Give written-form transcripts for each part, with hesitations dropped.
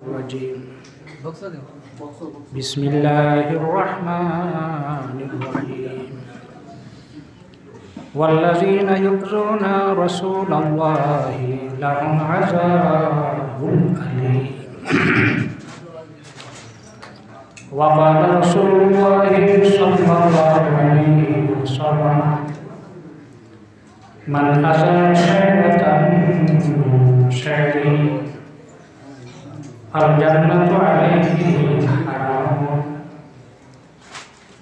الرجيم بسم الله الرحمن الرحيم والذين يؤذون رسول الله لهم عذاب أليم وقال رسول الله صلى الله عليه وسلم من أزى شيئة شيئا الجنة عليه حرام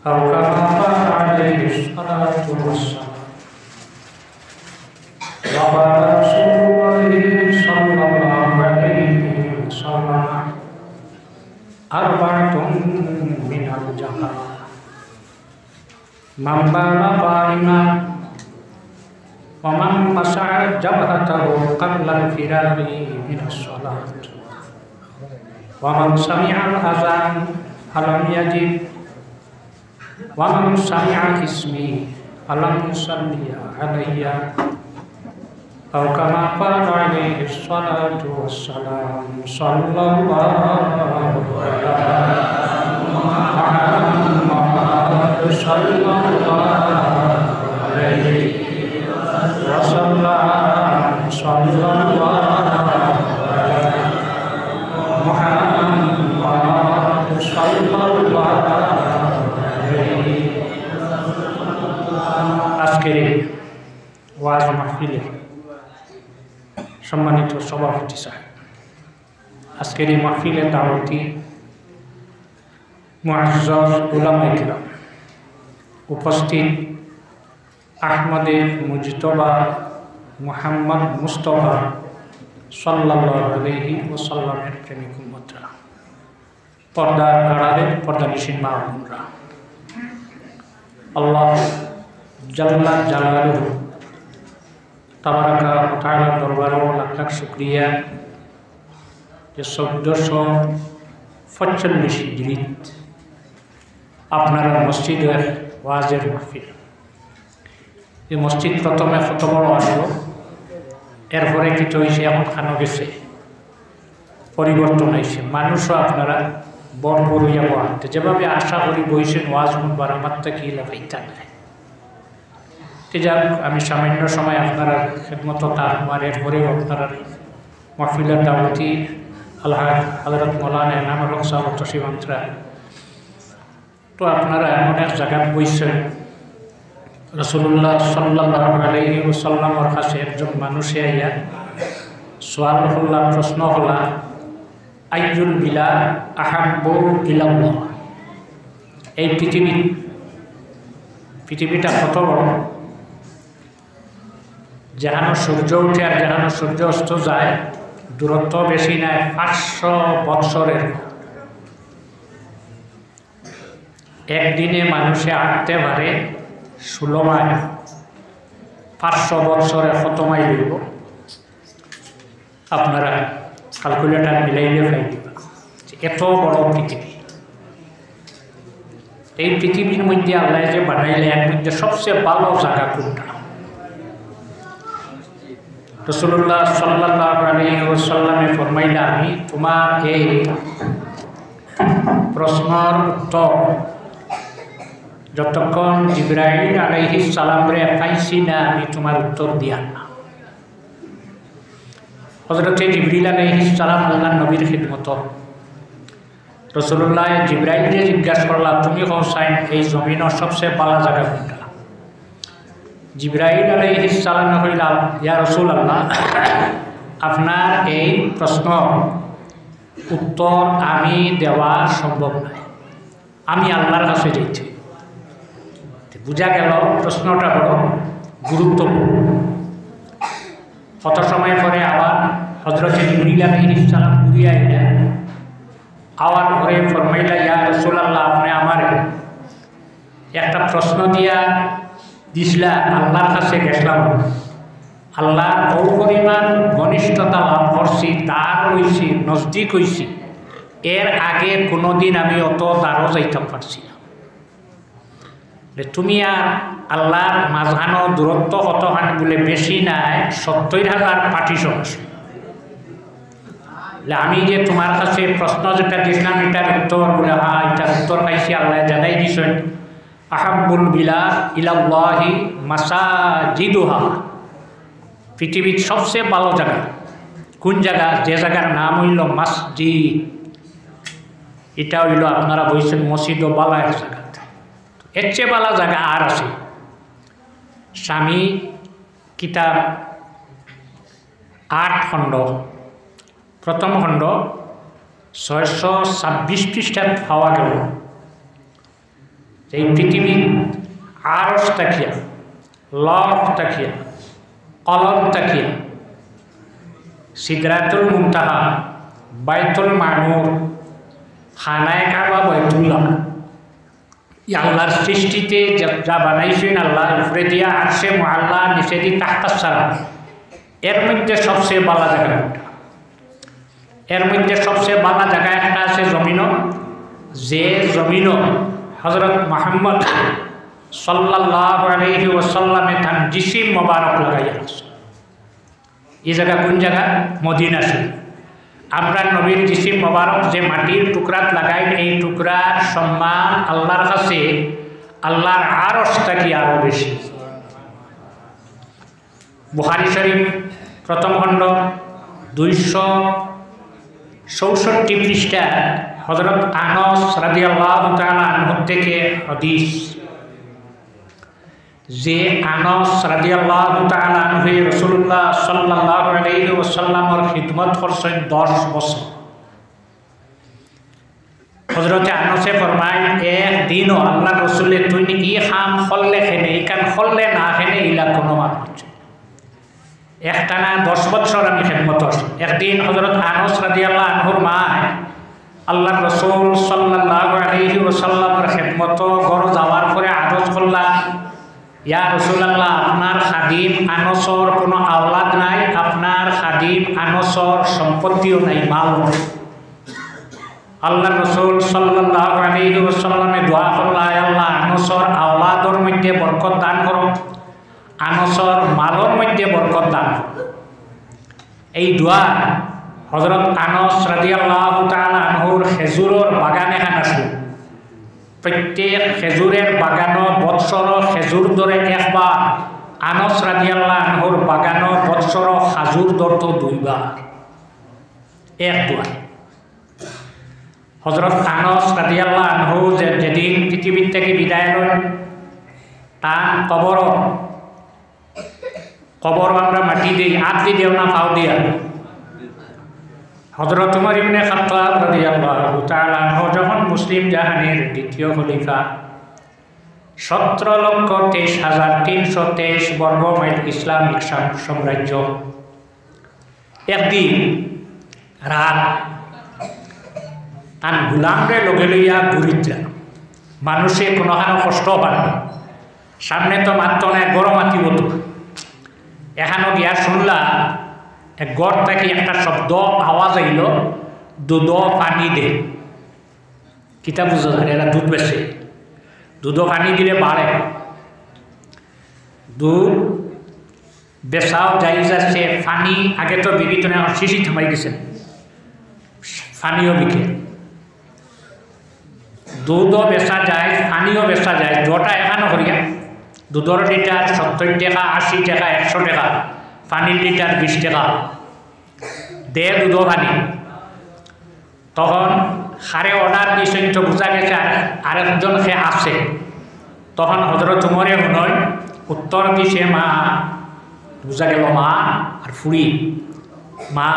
أو كما قال عليه الصلاة والسلام وقال رسول الله صلى الله عليه وسلم أربعة من الجهل من بال قائما ومن مسح جبهته قبل الفراغ من الصلاة ومن سمع الأذان فلم يجب ومن سمع اسمي فلم يصلي علي أو كما قال عليه الصلاة والسلام صلى الله على محمد صلى الله عليه وسلم صلى الله আজকের ওয়াজ মাহফিলে সম্মানিত সভাপতি সাহেব, আজকের এই মাহফিলে দাওয়াতি মুআজ্জাজ উলামায়ে কিরাম, উপস্থিত আহমদে মুজতবা মুহাম্মদ মুস্তাফা সাল্লাল্লাহু আলাইহি ওয়াসাল্লামের প্রেমিক উম্মতরা, পর্দার আড়ালের পর্দানিশীন মা বোনরা, আল্লাহ জাল্লা জালালুহু তাবারাকা ওয়া তাআলার দরবারে লাখ লাখ শুকরিয়া যে 1445 হিজরিত আপনারা মসজিদের ওয়াজের মাহফিল। এই মসজিদ প্রথমে কত বড় আসলো, এরপরে কিছু হয়েছে, এখন খানো গেছে, পরিবর্তন হয়েছে, মানুষও আপনারা বড় হইয়া বহাতে যেভাবে আশা করি বইছেন ওয়াজ শুনবার আমার থেকে লাগাইতা নাই। যাক, আমি সামান্য সময় আপনারা খেদমত তার আমার এরপরেও আপনারা মাহফিলের দাওয়াতি আল্লাহ হযরত মাওলানা এনামুল হক সাহেব তশরিফান্তরা, তো আপনারা এমন এক জায়গায় বইছেন, রাসূলুল্লাহ সাল্লাল্লাহু আলাইহি ওয়াসাল্লামের কাছে একজন মানুষে আইয়া সওয়াল হল্লা, প্রশ্ন হলা, আইয়ুল বিলাদ আহাব্বু ইলাল্লাহ, এই পৃথিবীটা কত বড়, যেখানে সূর্য উঠে আর যেখানে সূর্য অস্ত যায় দূরত্ব বেশি নাই, 500 বৎসরের। একদিনে মানুষে হাঁটতে পারে 16 মাইল, 500 বৎসরে কত মাইল হইব আপনারা ক্যালকুলেটার মিলাইলে পাই দিবা। এত বড় পৃথিবী, এই পৃথিবীর মধ্যে আল্লাহ যে বানাইলে এর মধ্যে সবচেয়ে ভালো জায়গা কোনটা? রাসূলুল্লাহ সাল্লাল্লাহু আলাইহি ওয়াসাল্লামে ফরমাইলা, আমি তোমার এই প্রশ্নের উত্তর যতক্ষণ জিবরাইল আলাইহিস সালামরে পাইছি না, আমি তোমার উত্তর দিয়ান না। হযরতে জিবরিল আলাইহিস সালাম আল্লাহর নবীর খিদমত, রাসূলুল্লাহ জিবরাইলকে জিজ্ঞাসা করলা, তুমি হোসাইন এই জমিনের সবচেয়ে ভালো জায়গা কোনটা? জিবরাইল আলাইহিস সালাম কইলা, ইয়া রাসূলুল্লাহ, আপনার এই প্রশ্ন উত্তর আমি দেওয়া সম্ভব নয়, আমি আল্লাহর কাছে যাইছি। বুঝা গেল প্রশ্নটা বড় গুরুত্বপূর্ণ। কত সময় পরে আবার হযরতে জিবরিল আলাইহিস সালাম ঘুরে আইলা, আওয়ার পরে ফরমাইলা, ইয়া রাসূলুল্লাহ, আপনি আমার একটা প্রশ্ন দিয়া দিছিলা, আল্লাহর কাছে গেছিলাম, আল্লাহ ও পরিমাণ ঘনিষ্ঠতা লাভ করছি, তার হয়েছি, নজদিক হয়েছি, এর আগে কোনোদিন আমি অত দ্বারও যাইতে পারছি না। তুমি আর আল্লাহর মাঝখানো দূরত্ব কতখানি বলে বেশি নাই, 70,000 পার্টিশন আছে। আমি যে তোমার কাছে প্রশ্ন যেটা দিয়েছিলাম এটার উত্তর বলে হ্যাঁ এটার উত্তর পাইছি, আল্লাহ জানাই দিয়েছেন আহাব্বুল বিলাদ ইলাল্লাহি মাসাজিদুহা, পৃথিবীর সবচেয়ে ভালো জায়গা কোন জায়গা? যে জায়গার নাম হইল মসজিদ। এটা হইল আপনারা বলছেন মসজিদ ও বালা এক জায়গা, এর চেয়ে বালা জায়গা আর আছে। স্বামী কিতাব 8 খণ্ড, প্রথম খণ্ড 626 পৃষ্ঠাত পাওয়া গেল। এই পৃথিবীর আরশ তাকিয়া, লফ তাকিয়া, কলম তাকিয়া, সিদরাতুল মুনতাহা, বাইতুল মামুর, খানায়ে কাবা, বাইতুল্লাহ, আল্লাহর সৃষ্টিতে যা বানাইছেন আল্লাহ, উপরে দিয়া আরশে মুআল্লা, নিচে দিয়ে তাহতাস সারা, এর মধ্যে সবচেয়ে ভালো জায়গা কোনটা? এর মধ্যে সবচেয়ে ভালো জায়গা একটা আছে জমিনও, যে জমিনও হযরত মুহাম্মদ সাল্লাল্লাহু আলাইহি ওয়াসাল্লামে তার জিসিম মোবারক লাগাইয়া আছে। এই জায়গা কোন জায়গা? মদিনা শরীফ। আমরা নবীর জিসিম মোবারক যে মাটির টুকরাত লাগাই, এই টুকরার সম্মান আল্লাহর কাছে আল্লাহর আরশ থাকি আরও বেশি। বুখারী শরীফ প্রথম খণ্ড 264 পৃষ্ঠা হযরত আনাস রাদিয়াল্লাহু তাআলা আনহু থেকে হাদিস, যে আনাস রাদিয়াল্লাহু তাআলা আনহু রাসূলুল্লাহ সাল্লাল্লাহু আলাইহি ওয়াসাল্লামের খিদমত করছেন 10 বছর। হযরত আনাসে ফরমায়, একদিনও আল্লাহ রাসূলে তুই ই খাম করলে খেনে, এই কাম করলে না খেনে ইলা কোনো মানুষ একটানা 10 বছর আমি খিদমত করছি। একদিন হযরত আনাস রাদিয়াল্লাহু আনহুর মা আল্লাহ রাসূল সাল্লাল্লাহু আলাইহি ওয়াসাল্লামের খিদমত ঘর যাওয়ার পরে আরজ করলা, ইয়া রাসূলুল্লাহ, আপনার খাদিম আনাসর কোনো আওলাদ নাই, আপনার খাদিম আনাসর সম্পত্তিও নাই, মাল নাই। আল্লাহ রাসূল সাল্লাল্লাহু আলাইহি ওয়াসাল্লামে দোয়া করলা, আল্লাহ আনাসর আওলাদর মধ্যে বরকত দান করো, আনাসর মালর মধ্যে বরকত দান করো। এই দোয়া হযরত আনাস রাদিয়াল্লাহু তাআলা আনহুর খেজুরের বাগান এখান আছে। প্রত্যেক খেজুরের বাগানো বৎসর খেজুর ধরে একবার, আনাস রাদিয়াল্লাহু আনহুর বাগানো বৎসর খাজুর ধরত 2 বার, এক দোয়া। হযরত আনাস রাদিয়াল্লাহু আনহু যেদিন পৃথিবীর থেকে বিদায় লন, তার কবর আমরা মাটি দিই, হাত দিয়ে দেও না, পাও দিয়া। হযরত উমর ইবনে খাত্তাব রাদিয়াল্লাহু তাআলা আনহু যখন মুসলিম জাহানের দ্বিতীয় খলিফা, 17,23,323 বর্গ মাইল ইসলামিক সাম্রাজ্য, একদিন রাত তার গুলামরে লগে লইয়া ঘুরিত্রা, মানুষে কোনোখানো কষ্ট পায় না, সামনে তো মাত্র না গরম আতিব, তো এখানো গিয়া শুনলা এক গড় থেকে একটা শব্দ আওয়াজ আইল, দুধ পানি দে। কিতা বুঝো যায়, এরা দুধ বেছে, দুধ পানি দিলে বাড়ে, দুধ বেচাও যাই যাচ্ছে, পানি আগে তো বিবিত না, শিশি থামাই গেছেন, পানিও বিকে, দুধও বেচা যায়, পানিও বেচা যায়, দুটা এখানো করিয়া, দুধের লিটার 70 টাকা, 80 টাকা, 100 টাকা, পানির লিটার 20 টাকা দে দুধ পানি। তখন সারে অর্ডার দিয়েছেন, তো বোঝা গেছে আরেকজন সে আছে। তখন হযরত উমরে শুনয় উত্তর দিছে, মা, বোঝা গেল মা আর ফুড়ি, মা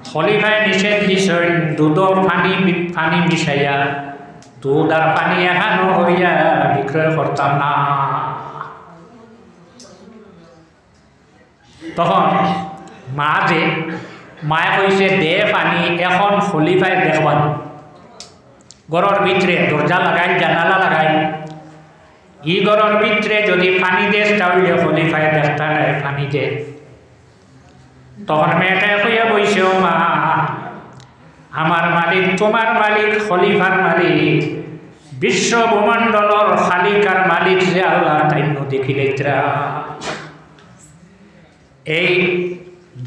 খলিফায় নিষেধ দিছেন দুধ পানি মিশাইয়া দুধ আর পানি এখানো হইয়া বিক্রয় করতাম না। তখন মায়ে কইছে, দে পানি, এখন খলিফায় দেখবান, ঘরের ভিতরে দরজা লাগাই, জানালা লাগাই, ই ঘরের ভিতরে যদি পানি দেশ তাহলে খলিফায় দেখতা নাই পানি দে। তখন মেয়েটাই কইয়া বইছে, ও মা, আমার মালিক, তোমার মালিক, খলিফার মালিক, বিশ্ব ব্রহ্মাণ্ডলর খালিকার মালিক যে আল্লাহ, তাই দেখিলে এই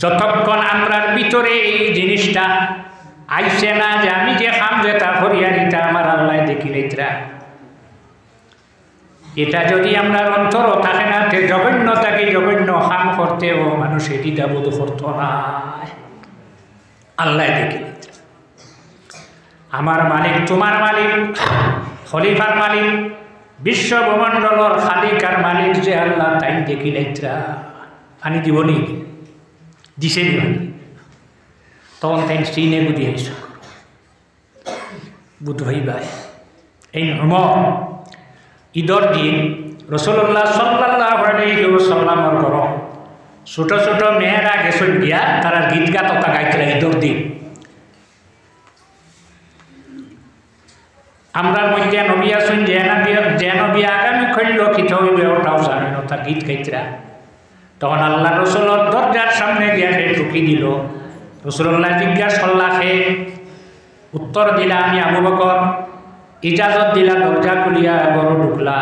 যতক্ষণ আমরার ভিতরে এই জিনিসটা আইসে না যে আমি যে খাম যেটা হরিয়ারিটা আমার আল্লাহ দেখি নেত্রা, এটা যদি আমরা অন্তর থাকে না জঘন্যতাকে জঘন্য খাম করতেও মানুষ এটিটা বোধ করত না। আল্লাহ দেখি নেত্রা, আমার মালিক তোমার মালিক খলিফার মালিক বিশ্ব ব্রহ্মাণ্ডলর খালিকার মালিক যে আল্লাহ তাই দেখি নেত্রা পানি দিবনি দিছে দিবানি। তখন তাই সিনে বুঝি আইস বুধ ভাই ভাই এই নর্ম ঈদর দিন রাসূলুল্লাহ সাল্লাল্লাহু আলাইহি ওয়াসাল্লামের ঘর ছোট ছোট মেয়েরা গেছেন গিয়া তারা গীত গাত গাইছিল ঈদর দিন। আমরা মধ্যে নবী আছেন যে নবী আগামী খৈল কিত হইবে ওটাও জানেন, তার গীত গাইতরা। তখন আল্লাহ রসুলের দরজার সামনে গিয়া ঢুকি দিল। রাসূলুল্লাহ জিজ্ঞাসা করলাকে উত্তর দিলা আমি আবু বকর, ইজাজত দিলা দরজা খুলিয়া ঘর ঢুকলা,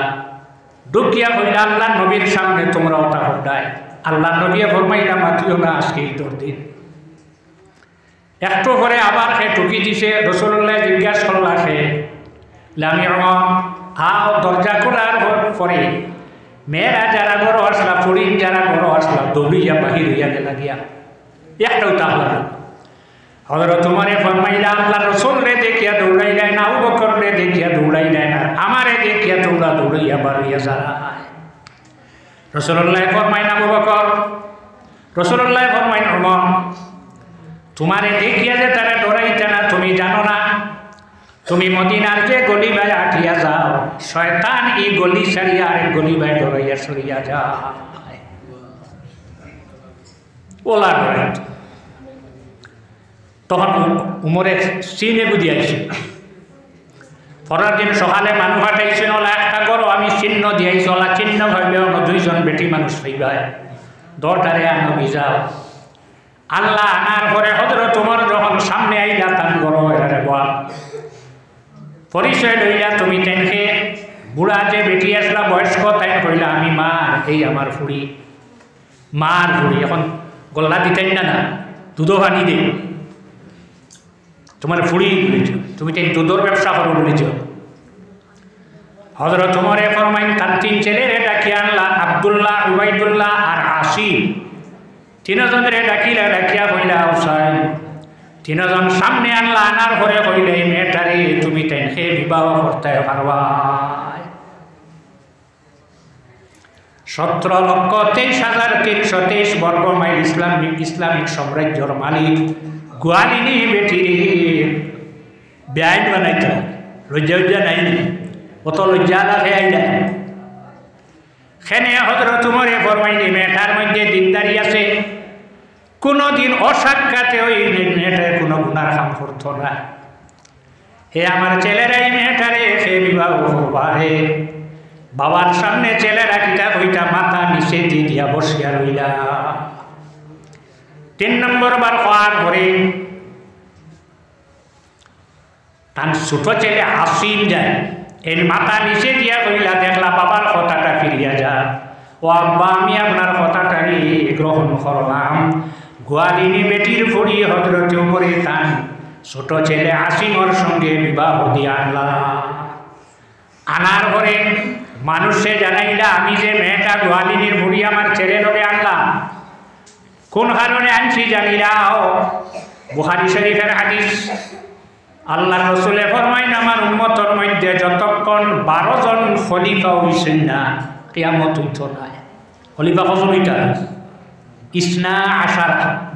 ঢুকিয়া কইলা আল্লাহ নবীর সামনে তোমরা ওটা হড্ডায়। আল্লাহ নবী ফরমাইলা মাতিও না আজকে ঈদর দিন। একটু পরে আবার সে ঢুকি দিছে। রাসূলুল্লাহ জিজ্ঞাসা করলাকে আমি হাও দরজা খোলার পরে মেয়েরা যারা ঘর আসলা ফরিন যারা ঘর আসলা দৌড়িয়া বাহির হইয়া গেলা গিয়া একটাও তাহলা না। হযরত ওমরে ফরমাইলা আল্লাহ রাসূল রে দেখিয়া দৌড়াইলেন না, আবু বকর রে দেখিয়া দৌড়াইলেন না, আমারে দেখিয়া তোমরা দৌড়াইয়া বাড়িয়া যারা। রাসূলুল্লাহ ফরমাইলেন আবু বকর, রাসূলুল্লাহ ফরমাইলেন ওমর, তোমারে দেখিয়া যে তারা দৌড়াইতে না তুমি জানো না? তুমি মদিনার যে গলি বাই আটিয়া যাও, শয়তান এই গলি সারিয়া আরেক গলি বাই দৌড়াইয়া সরিয়া যায়। ওলা ডরাই তখন উমরে চিনে বুঝি আইছে। পরের দিন সকালে মানুষ হাঁটাইছেন ওলা একটা করো আমি চিহ্ন দিয়াইছি, ওলা চিহ্ন ভাববে দুইজন বেটি মানুষ হইবাই দরটারে আনো বিজাও। আল্লাহ আনার পরে হযরত ওমর যখন সামনে আইলা তান করো এরারে বল পরিচয় লইলা তুমি তেনকে বুড়া যে বেটি আসলা বয়স্ক তাই কইলা আমি মার এই আমার ফুড়ি মার ফুড়ি। এখন গল্লা দিতেন না না দুধও পানি দে তোমার ফুড়ি বলেছ, তুমি তাই দুধর ব্যবসা করো বলেছ। হযরত ওমরে ফরমাইন তার তিন ছেলেরে ডাকিয়া আনলা, আব্দুল্লাহ, উবাইদুল্লাহ আর আসিম, তিনজনের ডাকিলা ডাকিয়া কইলা হুসাইন। তিনজন সামনে আনলা, আনার পরে কইলে এই মেয়েটারে তুমি তাইকে বিবাহ করতে পারবা। 17,23,323 বর্গ মাইল ইসলামিক সাম্রাজ্যর মালিক গোয়ালিনী বেটির ব্যাইন বানাইতে লজ্জা নাই, অত লজ্জা লাগে আইলা খেনে হযরত ওমরে ফরমাইনি মেয়েটার মধ্যে দিনদারি আছে, কোনোদিন অসাক্ষাতে ওই মেয়েটার কোনো গুনার কাম করতো না। হে আমার ছেলেরাই মেয়েটারে সে বিবাহ করবারে। বাবার সামনে ছেলেরা কিতা কইটা মাথা নিচে দিয়া বসিয়া রইলা। 3 নম্বর বার হওয়ার পরে তার ছোট ছেলে আসিম যায়, এর মাথা নিচে দিয়া কইলা দেখলা বাবার কথাটা ফিরিয়া যা। ও আব্বা আমি আপনার কথাটাই গ্রহণ করলাম। গোয়ালিনী বেটির ফুড়ি হযরত ওমরে তান ছোট ছেলে আসিমর সঙ্গে বিবাহ দিয়া আনলা। আনার পরে মানুষে জানাইলা আমি যে মেয়েটা গোয়ালিনীর ফুড়ি আমার ছেলে লোকে আনলাম, কোন কারণে আনছি জানিলাও। বুখারী শরীফের হাদিস, আল্লাহ রসুলে ফরমাইন আমার উম্মতর মধ্যে যতক্ষণ 12 জন খলিফা হইছেন না কিয়ামত হইত না। খলিফা কজনইটা? ইসনা আশার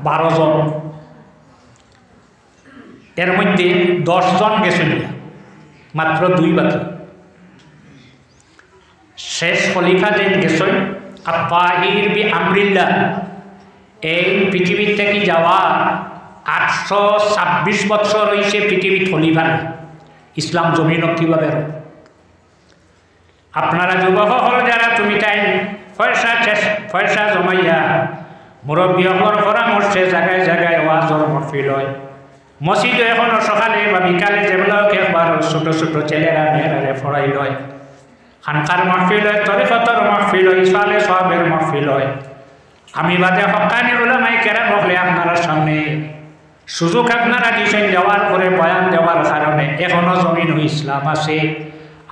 12 জন। এর মধ্যে 10 জন গেছেন মাত্র 2 বাকি। শেষ খলিফা যেন গেছেন আত-তাহির বি আমরিল্লাহ, এই পৃথিবীর থেকে যাওয়া 826 বছর হয়েছে পৃথিবীর খলিফা ইসলাম জমিন কীভাবে। আপনারা যুবক হল যারা তুমি তাই পয়সা জমাইয়া মুরব্বী হকর পরামর্শে জায়গায় জায়গায় ওয়াজর মহফিল হয়। মসজিদে এখনো সকালে বা বিকালে যেগুলোকে একবার ছোট ছোট ছেলেরা মেয়েরা ফড়াই লয়। খানকার মহফিল হয়, তরিকতর মহফিল হয়, ইসফালে সবের মহফিল হয়। আমি বাদে হক্কানি উলামায়ে কেরাম হলে আপনারা সামনে সুযোগ আপনারা দিয়েছেন দেওয়ার পরে বয়ান দেওয়ার কারণে এখনো জমিন ইসলাম আছে।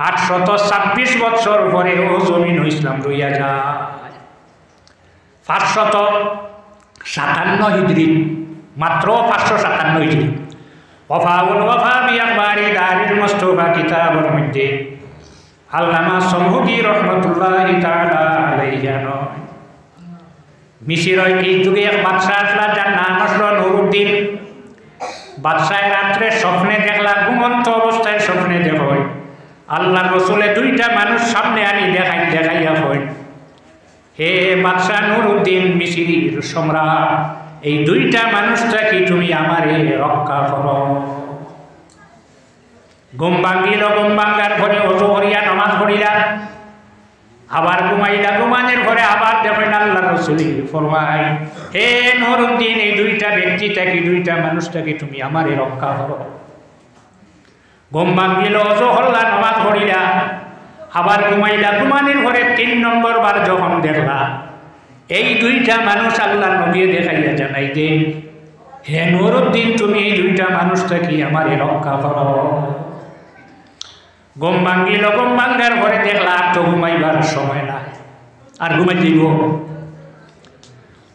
826 বছর পরেও জমিন ইসলাম রইয়া যায়। 557 হিজরি, মাত্র 557 হিজরি। ওয়াফাউল ওয়াফা বিআখবারি দারিল মুস্তাফা কিতাবের মধ্যে আল্লামা সমহুদি রহমতুল্লাহি তাআলা আলাইহি মিশরের এই যুগে এক বাদশাহ আসলা, যার নাম আসলো নুরউদ্দিন। বাদশাহ রাত্রে স্বপ্নে দেখলা, ঘুমন্ত অবস্থায় স্বপ্নে দেখো আল্লাহ রসুলে দুইটা মানুষ সামনে আনি দেখাইয়া হয়, হে বাদশাহ নুরউদ্দিন মিশরির সম্রাট, এই দুইটা মানুষটা কি তুমি আমারে রক্ষা করো। ঘুম ভাঙ্গিল, ঘুম ভাঙ্গার ঘরে অজু করিয়া নামাজ পড়িলা, আবার ঘুমাইলা, ঘুমানের ঘরে আবার দেখেন আল্লাহ রসুল ফরমায়, হে নুরউদ্দিন, এই দুইটা ব্যক্তিটা কি, দুইটা মানুষটা কি তুমি আমারে রক্ষা করো। ঘুম ভাঙ্গিল, অজু করলা, নামাজ পড়িলা, আবার ঘুমাইলা, ঘুমানের ঘরে 3 নম্বর বার যখন দেখলা, এই দুইটা মানুষ আল্লাহ নবী দেখাইয়া জানাই যে, হে নুরউদ্দিন, তুমি এই দুইটা মানুষটা কি আমারে রক্ষা করো। ঘুম ভাঙ্গিল, ঘুম ভাঙ্গার ঘরে দেখলা আর তো ঘুমাইবার সময় নাই, আর ঘুমাই দিব।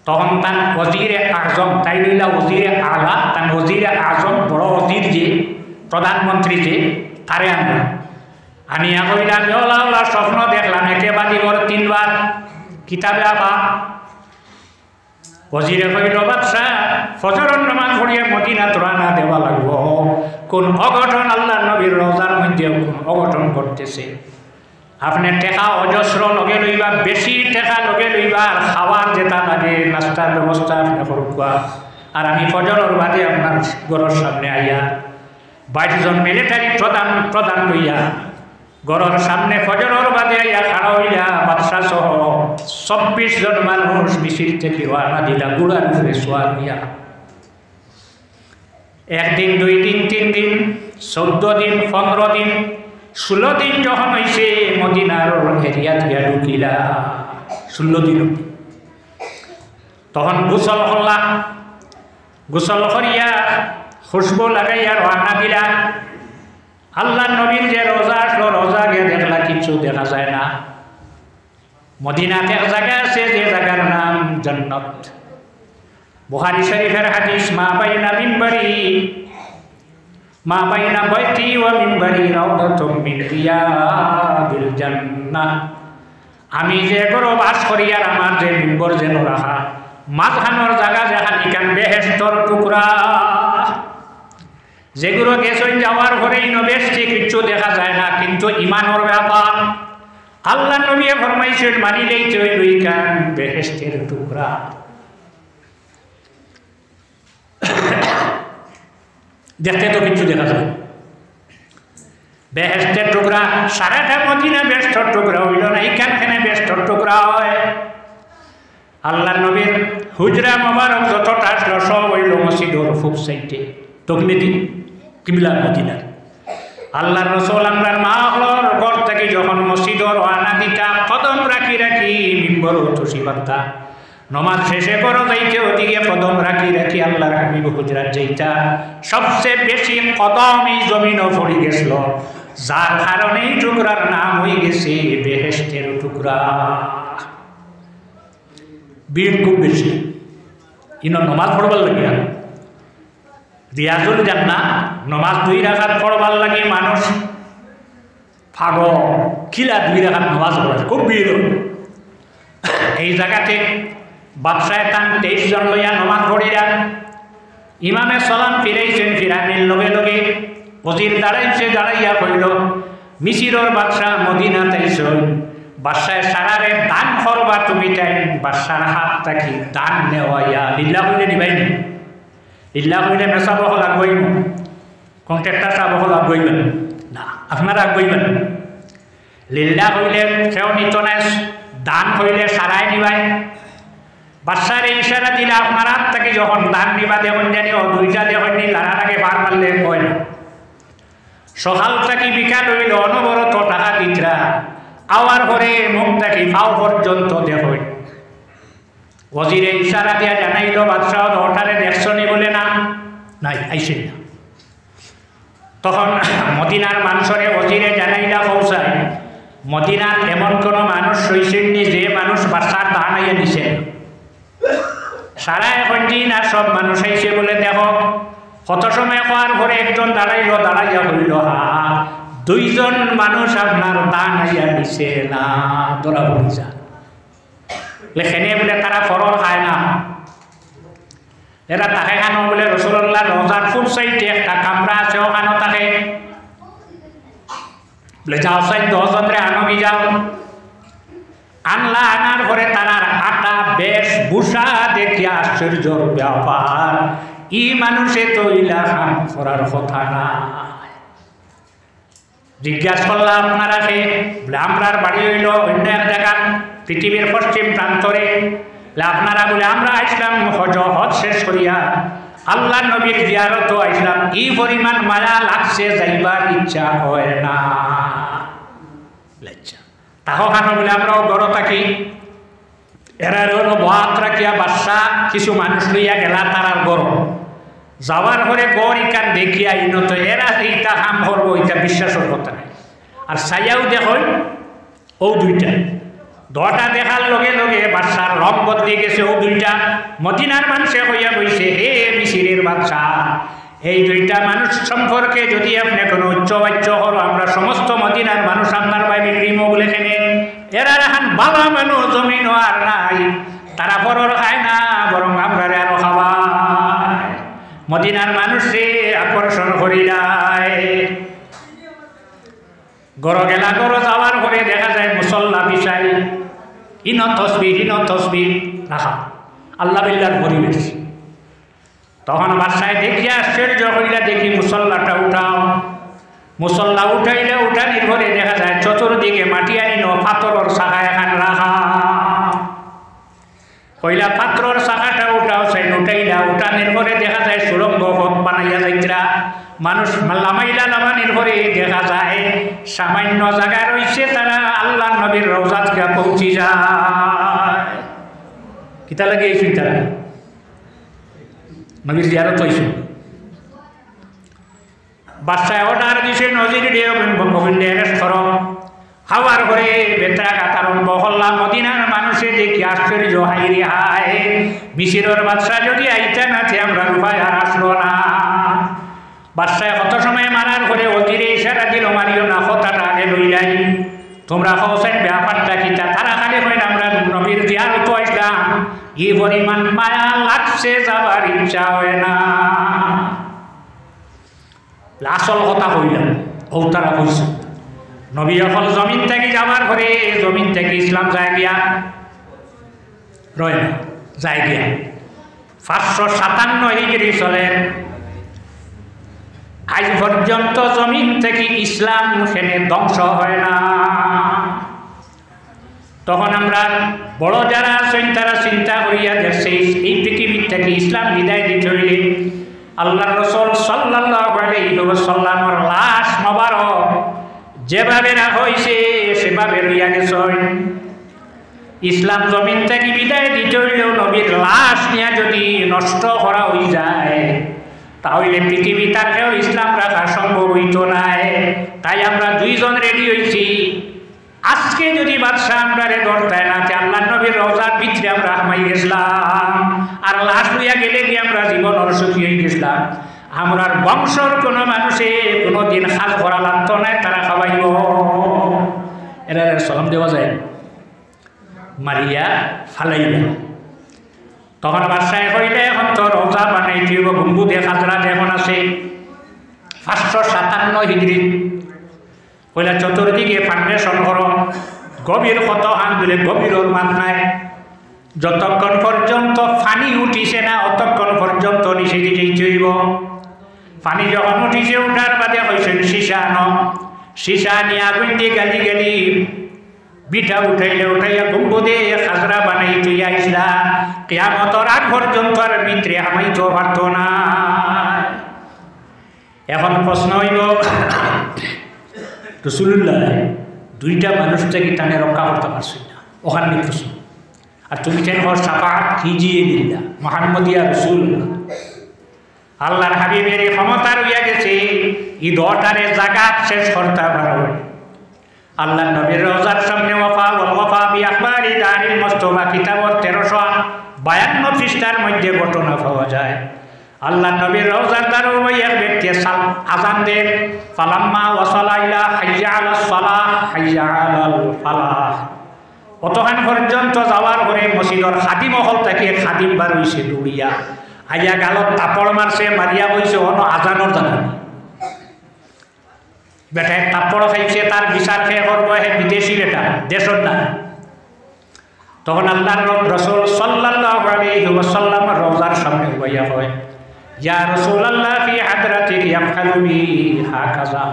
তখন তার ওজিরে আজম, তাই লইলা ওজিরে আলা, তার ওজিরে আজম বড় ওজির যে প্রধানমন্ত্রী যে, তারে আনলাম। আনিয়া কইলাম, ওলা স্বপ্ন দেখলাম, একে বাদিবর 3 বার কিতাবে আবার। ওজিরে কইল, বাদশাহ ফজরের নামাজ পড়িয়ে মদিনাত রওনা দেওয়া লাগবো, কোন অঘটন আল্লাহ নবীর রওজার মধ্যে কোন অঘটন ঘটতেছে। আপনি টেকা অজস্র লগে লইবা, বেশি টেকা লগে লইবা, আর খাওয়ার যেটা লাগে নাস্তার ব্যবস্থা আপনি করবা। আর আমি ফজরের বাদে আপনার ঘরের সামনে আইয়া 22 জন মিলিটারি প্রধান লইয়া ঘরের সামনে ফজরের বাদে আইয়া খাড়া হইয়া বাদশাহ সহ 26 জন মানুষ মিছিল থেকে রওনা দিলা, গুড়ার উপরে সোয়ার হইয়া। 1 দিন, 2 দিন, 3 দিন, 14 দিন, 15 দিন, 16 দিন যখন হয়েছে মদিনার এরিয়া দিয়া ঢুকিলা, 16 দিন তখন গোসল করলা, গোসল করিয়া খুশবু লাগাইয়া রওনা দিলা। আল্লাহ নবীর যে রোজা আসলো, রোজা গিয়ে দেখলা কিছু দেখা যায় না। মদিনাতে এক জায়গা আছে যে জায়গার নাম জান্নাত। বুখারী শরীফের হাদিস, মা বাইনা বাইতি ওয়া মিনবারি রাউদাতুম মিন রিয়াদিল জান্নাহ। আমি যে ঘরে বাস করি আর আমার যে মিম্বর যেন রাখা, মাঝখানোর জায়গা যেখান ইকান বেহেশতর টুকরা, যেগুলো গেছেন যাওয়ার পরেই বেশি কিচ্ছু দেখা যায় না, কিন্তু ইমানের ব্যাপার আল্লাহ নবী ফরমাইছেন, মানিলেই চইল ইকান বেহেশতের টুকরা। দেখতে তো কিচ্ছু দেখা যায়, বেহেশতের টুকরা। সারাটা মদিনা বেহেশতের টুকরা হইল না, এইখানখানে বেহেশতের টুকরা হয়। আল্লাহ নবীর হুজরা মোবারক যতটা আসলো সব হইল মসজিদর ফুক সাইডে, দক্ষিণে কিবলা মদিনার। আল্লাহ রসুল আমরার মা হলর ঘর থেকে যখন মসজিদর রওনা দিতা, কদম রাখি রাখি মিম্বর তুসি বার্তা, নমাজ শেষে করো যাইতে ওদিকে কদম রাখি রাখি আল্লাহর হাবিব হুজরাত যাইতা। সবচেয়ে বেশি কদম এই জমিনও পড়ে গেছিল, যার কারণে এই টুকরার নাম হয়ে গেছে বেহেশতের টুকরা। ভিড় খুব বেশি, ইনো নমাজ পড়বার লাগে, রিয়াজুল জান্নাহ নমাজ 2 রাকাত পড়বার লাগে মানুষ পাগল, কিলা 2 রাকাত নমাজ পড়ে, খুব ভিড়। এই জায়গাতে বাদশাহ তান 23 জন লইয়া নমাজ পড়িয়া, ইমামে সালাম ফিরাইছেন, ফিরানির লগে লগে ওজির দাঁড়াইয়া কইল, মিশরের বাদশাহ মদিনাতে আইছেন, বাদশাহ সারারে দান করবা তুমি, তাই বাদশার হাত থাকি দান নেওয়াইয়া লিল্লাহ কইলে নিবাই না, লিল্লাহ কইলে মেসা বহল আগুইব, কন্ট্রাক্টার সাহেব বহল আগুইবেন না, আপনারা আগুইবেন। লিল্লাহ কইলে কেউ নিত না, দান হইলে সারাই নিবাই। বাদশার ইশারা দিলে আপনার হাত থেকে যখন দান নিবা দেখুন জানি, ও 2টা দেখুন নি লাড়াটাকে বার মারলে কয় না। সকাল থেকে বিকাল হইল অনবরত টাকা দিতরা, আওয়ার পরে মুখ থেকে পাও পর্যন্ত দেখুন। ওজিরে ইশারা দিয়া জানাইল বাদশাহ ওটারে দেখছনি বলে না, নাই আইসেন না। তখন মদিনার মানুষরে ওজিরে জানাইলা পৌঁছায়, মদিনার এমন কোনো মানুষ হইছেননি যে মানুষ বাদশার দান আইয়া দিছেন। সারা এখন দিন আর সব মানুষ আইসে বলে দেখো। কত সময় হওয়ার পরে একজন দাঁড়াইয়া হইল, হা 2 জন মানুষ আপনার দান আইয়া দিছে না, ধরা পড়ি যান। লেখেনে বলে তারা ফরল খায় না, এরা তাকে খানো বলে রসুল্লাহ রোজার ফুল সাইডে একটা কামরা আছে, ওখানে তাকে বলে যাও সাইড 10 জনরে আনো কি যাও। আনলা, আনার পরে তারার আটা বেশ ভূষা দেখিয়া আশ্চর্যর ব্যাপার, ই মানুষে তো ইলা খান করার কথা না। জিজ্ঞাসা করলাম আপনারা কে? বলে আমরার বাড়ি হইল অন্য এক জায়গা পৃথিবীর পশ্চিম প্রান্তরে। আপনারা বলে আমরা আসলাম হজ শেষ করিয়া আল্লাহ নবীর জিয়ারত আসলাম, এই পরিমাণ মায়া লাগছে যাইবার ইচ্ছা হয় না। তাহ খানো বলে আমরাও বড় থাকি, এরা বাত রাখিয়া বাদশা কিছু মানুষ লইয়া গেলা তারার গড় যাওয়ার পরে গড় ইকান দেখিয়া ইনত এরা এইটা কাম করবো, এটা বিশ্বাসের কথা নাই। আর সাইয়াও দেখুন ও 2টা দেখার লগে লগে বাদশার রং বদলে গেছে। ও 2টা মদিনার মানুষে হইয়া বইছে, হে মিশিরের বাদশা, এই 2টা মানুষ সম্পর্কে যদি আপনি কোনো উচ্চবাচ্য হল, আমরা সমস্ত মদিনার মানুষ আপনার ভাই বিক্রিম বলে কেনেন। এরা এখন বাবা মানুষ জমিন আর নাই, তারা পরর খায় না, বরং আমরা আরো খাবায়। মদিনার মানুষে আকর্ষণ করিলায়। গড় গেলা, গড় যাওয়ার পরে দেখা যায় মুসল্লা বিছাই, ইন তসবি রাখা, আল্লাহ বিল্লার পরিবেশ। তখন বাদশায় দেখিয়া আশ্চর্য হইলা, দেখি মুসল্লাটা উঠাও। মুসল্লা উঠাইলে উঠানির পরে দেখা যায় চতুর্দিকে মাটি আনিল পাথরের শাখা এখান রাখা। কইলা পাথরের শাখাটা উঠাও, সেই উঠাইলা। উঠানির পরে দেখা যায় সুরঙ্গ পথ বানাইয়া যাইতরা, মানুষ লামাইলা লামানির পরে দেখা যায় সামান্য জায়গা রয়েছে, তারা আল্লাহ নবীর রওজাত গিয়া পৌঁছি যায়। কিতা লাগে এই তারা নবীর জিয়ারত হইছে। বাদশায় অর্ডার দিছে নজির দিয়ে বঙ্গবন্ধু অ্যারেস্ট করো। হাওয়ার ঘরে বেতরা কাতার বহল্লা মদিনার মানুষে দেখি আশ্চর্য, হাই রে হায়, মিশরের বাদশাহ যদি আইতা না আমরা উপায় আর আসলো না। বাদশায় কত সময় মারার ঘরে অধীরে ইশারা দিল, মারিও না, কথাটা আগে লইলাই, তোমরা হোসেন ব্যাপারটা কিতা। তারা খালি হয় আমরা নবীর জিয়ারত আসলাম, এই পরিমাণ মায়া লাগছে যাবার ইচ্ছা হয় না। আসল কথা কইলাম, ও তারা কইছে নবী এখন জমিন থেকে যাবার পরে, জমিন থেকে ইসলাম যায় গিয়া রয় না, যায় গিয়া 557 হিজরি চলেন। আজ পর্যন্ত জমিন থেকে ইসলাম সেনে ধ্বংস হয় না। তখন আমরা বড় যারা আছেন তারা চিন্তা করিয়া দেখছে এই পৃথিবীর থেকে ইসলাম বিদায় দিতে হইলে আল্লাহর রাসূল সাল্লাল্লাহু আলাইহি ওয়াসাল্লামের লাশ মোবারক যেভাবে রাখা হয়েছে সেভাবে রইয়া গেছে। ইসলাম জমিন থেকে বিদায় দিতে হইলেও নবীর লাশ নিয়ে যদি নষ্ট করা হয়ে যায় তাহলে পৃথিবী তাকেও ইসলাম রাখা সম্ভব হইত নাই। তাই আমরা 2 জন রেডি হয়েছি। আজকে যদি বাদশাহ আমরা ধরতায় না, আল্লাহ নবীর রওজার ভিতরে আমরা হামাই গেছিলাম, আর লাশ লইয়া গেলে কি আমরা জীবন অসুখী হয়ে গেছিলাম। আমরার বংশর কোনো মানুষে কোনোদিন হাল করা লাগতো না, তারা খাওয়াইব। এরা সালাম দেওয়া যায়, মারিয়া ফালাইব। তখন বাদশাহ কইলে এখন তো রওজা বানাইতে হইব, গম্বুজে খাজরা এখন আছে 557 হিজরি। কইলা চতুর্দিকে ফাউন্ডেশন করো, গভীর কত হান দিলে গভীরের মান নাই। যতক্ষণ পর্যন্ত পানি উঠিছে না অতক্ষণ পর্যন্ত নিচে দিকেই চইব। পানি যখন উঠিছে উঠার বাদে হয়েছেন সীসা আনো, সীসা নিয়ে আগুন দিয়ে গালি গালি বিঠা উঠাইলে উঠাইয়া গম্বুজে খাজরা বানাই তুই আইসলা। কিয়ামতের আগ পর্যন্ত আর ভিতরে হামাইতে পারত না। এখন প্রশ্ন হইব রাসূলুল্লাহ 2টা মানুষ থেকে টানে রক্ষা করতে পারছেন না, ওখানে প্রশ্ন। আর তুমি কেন শাফাআত কিজিয়ে দিলা মুহাম্মদিয়া রাসূলুল্লাহ। আল্লাহর হাবিবের ক্ষমতা রইয়া গেছে ই দটারে জাগাত শেষ করতে পারবে। আল্লাহ নবীর রওজার সামনে ওয়াফা ওয়াল ওয়াফা বি আখবারি দারিল মুস্তাফা কিতাবর 1352 পৃষ্ঠার মধ্যে ঘটনা পাওয়া যায়। আল্লাহ নবীর রওজার দ্বারে ওই এক ব্যক্তি আযান দেন, ফালাম্মা ওয়াসালা ইলা হাইয়া আলাস সালাহ হাইয়া আলাল ফালাহ। অতখান পর্যন্ত যাওয়ার পরে মসজিদের খাদিম হল থেকে খাদিম বার হইছে দৌড়িয়া আইয়া গালত তাপড় মারছে, মারিয়া বইছে অন আজানোর জানা বেটায় তাপড় খাইছে, তার বিচার খেয়ে করবো হে বিদেশি বেটা দেশর না। তখন আল্লাহর রাসূল সাল্লাল্লাহু আলাইহি ওয়াসাল্লাম রওজার সামনে বইয়া হয়, ইয়া রাসূলুল্লাহ ফি হাদরাতিক ইয়াফআলু বি হাকাযা।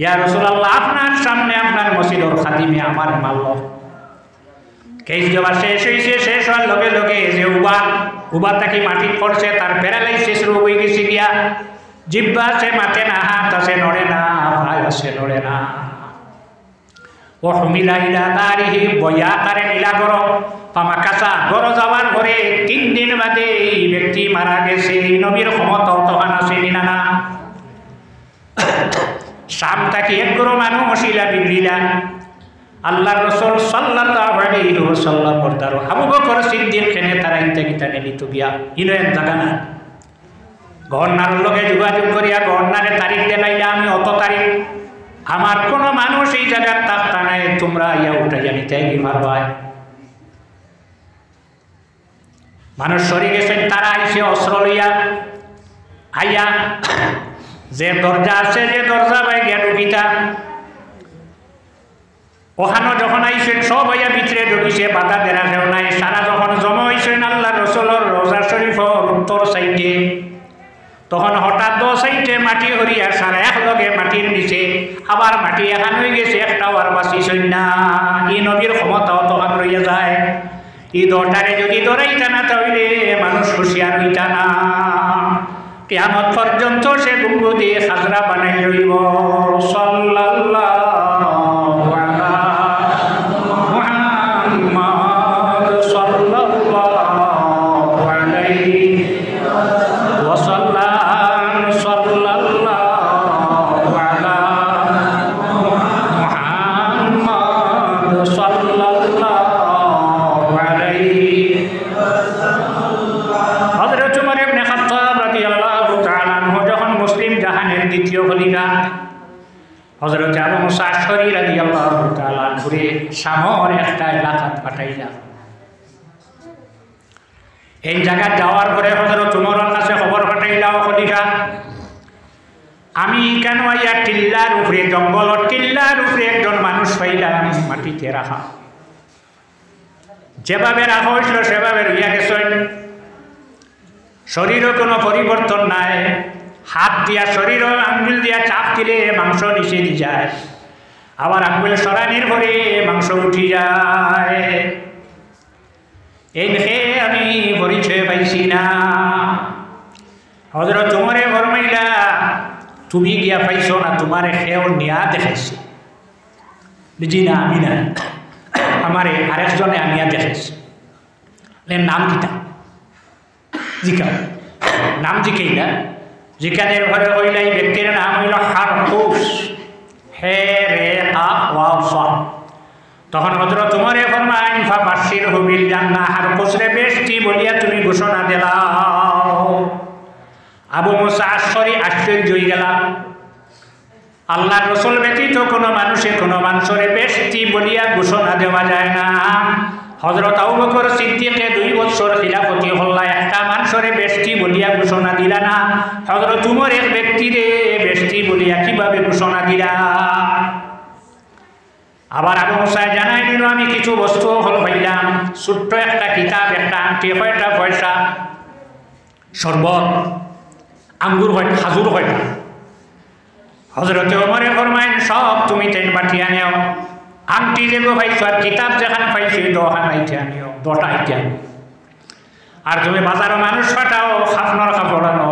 ইয়া রাসূলুল্লাহ আপনার সামনে আপনার মসজিদের খাদিমে আমার মারল। কেস জবা শেষ হয়েছে, শেষ হওয়ার লগে লগে যে উবার তাকে মাটি পড়ছে, তার প্যারালাইসিস রোগ হয়ে গেছে গিয়া, জিব্বা আছে মাথে না, হাত আছে নড়ে না, ভাই আছে নড়ে না। ও হুমিলা ইলা দারিহি বয়া তারে নীলা গর পামা কাঁচা গর যাওয়ার ঘরে 3 দিন বাদে এই ব্যক্তি মারা গেছে। নবীর ক্ষমতা তখন আছে না। শাম তাকে এক গরো মানুষ ইলা বিগড়িলা আল্লাহ রাসূল সাল্লাল্লাহু আলাইহি ওয়াসাল্লাম বর্দার আবু বকর সিদ্দিক খেনে তারা ইন্তাকিতা নিত গিয়া ইনো এক জায়গা না। গভর্নরের লগে যোগাযোগ করিয়া গভর্নরের তারিখ দেলাইলা, আমি অত তারিখ আমার কোনো মানুষ এই জায়গার তাক্তা নাই, তোমরা ইয়া উঠাইয়া নিতে কি পারবাই। মানুষ সরে গেছেন, তারা আইসে অস্ত্র লইয়া আইয়া যে দরজা আছে, যে দরজা বাই গিয়া ঢুকিতা ওখানো যখন আইসেন সব হইয়া ভিতরে ঢুকিছে, বাধা দেরা কেউ নাই। সারা যখন জমা হইছেন আল্লাহ রসুলের রোজা শরীফর উত্তর সাইডে, তখন হঠাৎ 2 সাইডে মাটি হরিয়া সারা এক লগে মাটির নিচে আবার মাটি এখান হয়ে গেছে, একটাও আর বাঁচিছেন না। ই নবীর ক্ষমতাও তখন রইয়া যায়। ই দরটারে যদি দৌড়াইতা না তাহলে মানুষ হুঁশিয়ার হইতা না। কিয়ামত পর্যন্ত সে গুঙ্গু দিয়ে খাজরা বানাই রইব। সাল্লাল্লাহু আলা মুহাম্মদ সাল্লাল্লাহু আলাইহি ওয়াসাল্লাম। সাল্লাল্লাহু আলা মুহাম্মদ সাল্লাল্লাহু আলাইহি ওয়াসাল্লাম। হযরত ওমর ইবনে খাত্তাব রাদিয়াল্লাহু তাআলা আনহু যখন মুসলিম জাহানের দ্বিতীয় খলিফা হযরত আবু মুসা আশআরী রাদিয়াল্লাহু তাআলা আনহুরে শামর একটা এলাকাত পাঠাইলা। এই জায়গা যাওয়ার পরে হযরত ওমরের কাছে খবর পাঠাইলা, খলিফা আমি কেন আইয়া টিল্লার উপরে, জঙ্গলের টিল্লার উপরে একজন মানুষ পাইলাম মাটিতে রাখা। যেভাবে রাখা হয়েছিল সেভাবে রইয়া গেছেন, শরীরও কোনো পরিবর্তন নাই। হাত দিয়া শরীর আঙ্গুল দিয়া চাপ দিলে মাংস নিচে দিয়ে যায়, আবার আঙ্গুল সরানির পরে মাংস উঠি যায়। এই দেখে আমি পরিচয় পাইছি না। হযরত ওমরে ফরমাইলা, তুমি গিয়া পাইছো না, তোমার খেয়েও নিয়া দেখাইছে। বুঝি না, আমি না, আমারে আরেকজনে আনিয়া দেখাইছে। নাম কিতা জিকা, নাম জিকাইলা। জিকানের ঘরে হইলা এই ব্যক্তির নাম হইল হারকুস, হে রে ওয়া। তখন হযরত ওমরে ফরমাইন ফাবাশশিরহু বিল জান্নাহ, হারকুস রে বেশটি বলিয়া তুমি ঘোষণা দিলাও। আবু মুসা আশআরী আশ্চর্য হয়ে গেল। আল্লাহর রাসূল ব্যতীত কোনো মানুষে কোনো মানুষের বেশটি বলিয়া ঘোষণা দেওয়া যায় না। হযরত আবু বকর সিদ্দিকে 2 বছর খিলাফতি হল্লা একটা মানুষের বেশটি বলিয়া ঘোষণা দিলা না। হযরত ওমর এক ব্যক্তিরে বেশটি বলিয়া কিভাবে ঘোষণা দিলা? আবার আবু মুসা জানাই দিল, আমি কিছু বস্তু হল পাইলাম, ছোট্ট একটা কিতাব, একটা আংটি, কয়টা পয়সা, শরবত, আঙ্গুর হয়, খাজুর হয়। হযরত ওমরে ফরমাইন, সব তুমি 3 বাটি আনিও। আংটি যেগো পাইছো আর কিতাব যেখানে পাইছো দোকান আইতে আনিও, 2টা আইতে আনিও। আর তুমি বাজারও মানুষ পাঠাও, খাফনর কাপড় আনো,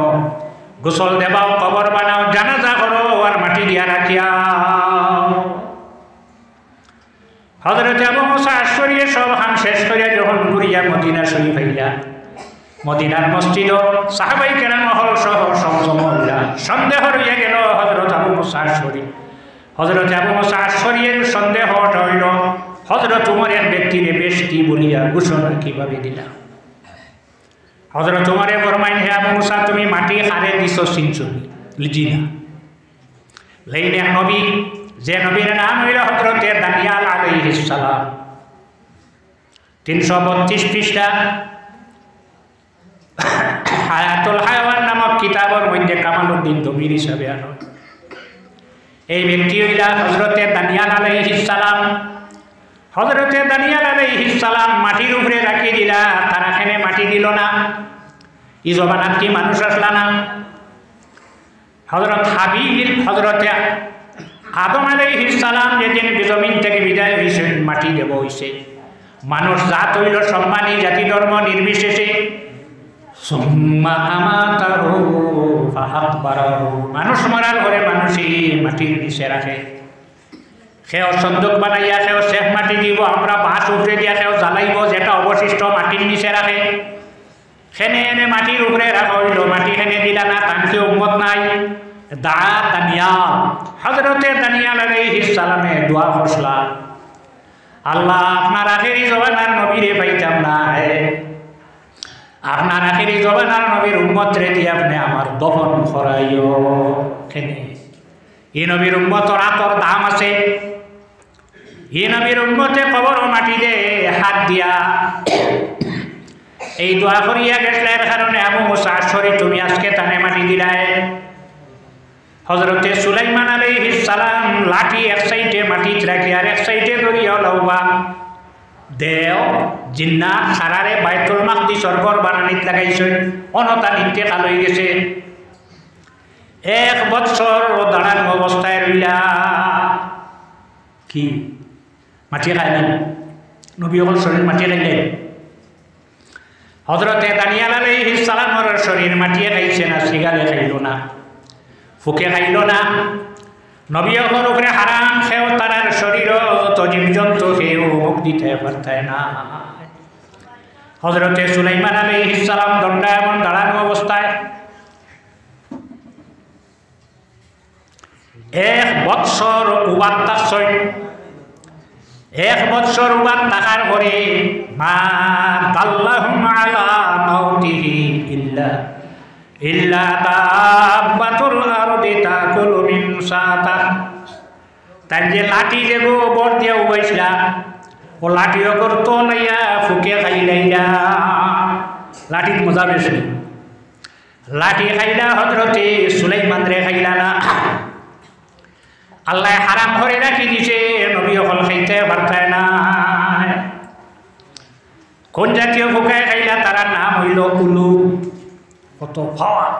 গোসল দেবাও, কবর বানাও, জানাজা করো আর মাটি দিয়া রাখিয়াও। হযরত আবু মুসা আশ'আরী সব হাম শেষ করে যখন ঘুরিয়া মদিনা শরীফ আইলা, মদিনার মসজিদ সাহাবাই কেরাম হল সহ সমজমলা সন্দেহ রইয়া গেল হযরত আবু মুসা আশ'আরী। হযরত আবু মুসা আশ'আরীর সন্দেহ হইল হযরত উমরের ব্যক্তিরে বেশটি বলিয়া ঘোষণা কিভাবে দিলা। হযরত উমরে ফরমাইন, হে আবু মুসা, তুমি মাটি হারে দিছ সিনচুনি লিজি না। লাইনে নবী, যে নবীর নাম হইল হযরত দানিয়াল আলাইহিস সালাম, 332 পৃষ্ঠা হায়াতুল হায়াওয়ান নামক কিতাবের মধ্যে কামালউদ্দিন দমির হিসাবে আনো। এই ব্যক্তি হইলা হযরতে দানিয়াল আলাইহিস সালাম। হযরতে দানিয়াল আলাইহিস সালাম মাটির উপরে রাখি দিলা, তারা খেনে মাটি দিল না। ই জবানাত কি মানুষ আসলা না? হযরত হাবিল হযরতে আদম আলাইহিস সালাম যেদিন জমিন থেকে বিদায় হইছেন, মাটি দেব হইছে। মানুষ জাত হইল সম্মানী, জাতি ধর্ম নির্বিশেষে। সুম্মা আমাতাহু ফাআকবারাহু, মানুষ মরার পরে মানুষই মাটির নিচে রাখে। সেও সন্দুক বানাইয়া সেও শেষ মাটি দিব, আমরা বাঁশ উপরে দিয়া সেও জ্বালাইব, যেটা অবশিষ্ট মাটির নিচে রাখে। সেনে এনে মাটির উপরে রাখা হইল, মাটি সেনে দিলা না, তানকে উম্মত নাই। দানিয়াল হযরতে দানিয়াল আলাইহিস সালামে দোয়া করছলা, আল্লাহ আপনার আখেরি জবানার নবীরে পাইতাম না, আপনার আখেরি জবানার নবীর উম্মত রে দিয়ে আপনি আমার দফন করাইও। কেনে এই নবীর উম্মতর আতর দাম আছে। এই নবীর উম্মতে কবর মাটি দে হাত দিয়া এই দোয়া করিয়া গেছলের কারণে আবু মুসা আশ'আরী তুমি আজকে তানে মাটি দিলাই। হযরতে সুলাইমান আলাইহিস সালাম লাঠি এক সাইডে মাটি রাখি আর এক সাইডে ধরিয়া লওবা দেও জিন্না সারারে বাইতুল মাকদিসর ঘর বানানিত লাগাইছে। অনতা নিতে কাল হয়ে গেছে, 1 বছর দাঁড়ানো অবস্থায় রইলা। কি মাটি খাইলেন নবী হল শরীর মাটি খাইলেন। হযরতে দানিয়াল আলাইহিস সালামের শরীর মাটি খাইছে না, সিগারে খাইল না, ফুকে খাইল না। নবী হল উপরে হারাম, সেও তার শরীর তো জীবজন্তু সেও মুখ দিতে পারতায় না। হযরতে সুলাইমান আলাইহিস সালাম দণ্ডায়মান দাঁড়ানো অবস্থায় 1 বৎসর উবাদ থাকছেন। 1 বৎসর উবাদ থাকার পরে মা দাল্লাহুম আলা মাউতিহি ইল্লা দাব্বাতুল আরদি তাকুলু মিন সাতাহ। তাই যে লাঠি যে গোবর দিয়ে উবাইছিলা, ও লাঠিও করতো লাইয়া ফুকে খাইলাইয়া। লাঠির মজা বেশি, লাঠি খাইলা হযরতে সুলাইমান রে খাইলা না। আল্লাহ হারাম করে রাখি দিছে, নবী হল খাইতে পারতায় না। কোন জাতীয় ফুকায় খাইলা, তার নাম হইল উলু। কত ভাত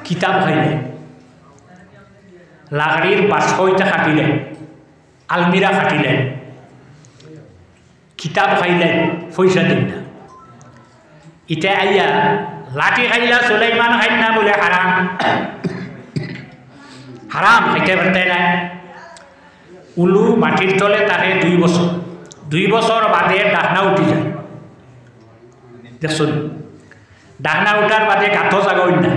কিতাব খাইলে, লাকড়ির বাস্কইটা খাটিলেন, আলমিরা খাটিলেন, কিতাব খাইলেন, পয়সা দিন না। ইটা আইয়া লাঠি খাইলা সুলাইমান খাই না বলে হারাম, হারাম খাইতে পারতে না। উলু মাটির তলে তাকে 2 বছর, 2 বছর বাদে ডাকনা উঠি যায়। দেখুন ডাকনা উঠার বাদে গাঁথ জাগই না,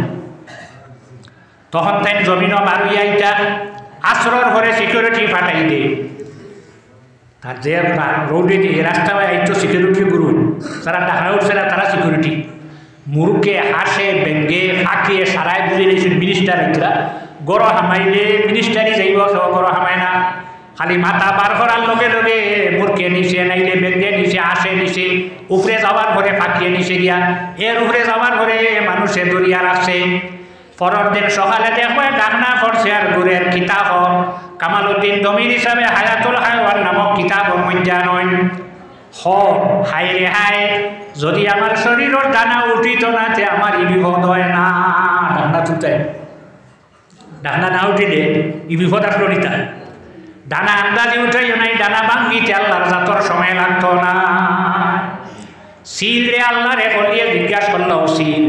তখন তাই জমিন বারুইয়া ইটা আশ্রর ঘরে সিকিউরিটি ফাটাই দে। তার যে রোডে রাস্তা আইতো সিকিউরিটি গুরু, যারা ডাকনা উঠছে না তারা সিকিউরিটি। মুরুকে হাসে বেঙ্গে ফাঁকিয়ে সারাই বুঝে নিয়েছেন মিনিস্টার ইতরা গড় হামাইলে মিনিস্টারি যাইব, সব গড় হামায় না। খালি মাথা বার করার লগে লগে মুরকে নিচে নাইলে বেঙ্গে নিচে আসে নিচে, উপরে যাওয়ার ঘরে ফাঁকিয়ে নিচে গিয়া এর উপরে যাওয়ার ঘরে মানুষে দরিয়া রাখছে। পরের দিন সকালে দেখবে ডাকনা করছে আর গুরের কিতাব কামালউদ্দিন দমির হিসাবে হায়াতুল হায়াওয়ান নামক কিতাব মঞ্জানন। হাই রে হাই, যদি আমার শরীরের ডানা উঠিত না তে আমার ই বিপদ হয় না। ডাকনা তুতে ডাকনা না উঠিলে ই বিপদ আসলো নিতা। ডানা আন্দাজি উঠাইও নাই, ডানা ভাঙ্গিতে আল্লাহর জাতর সময় লাগতো না। সিল রে আল্লাহ রে বলিয়ে জিজ্ঞাসা করলো, সিল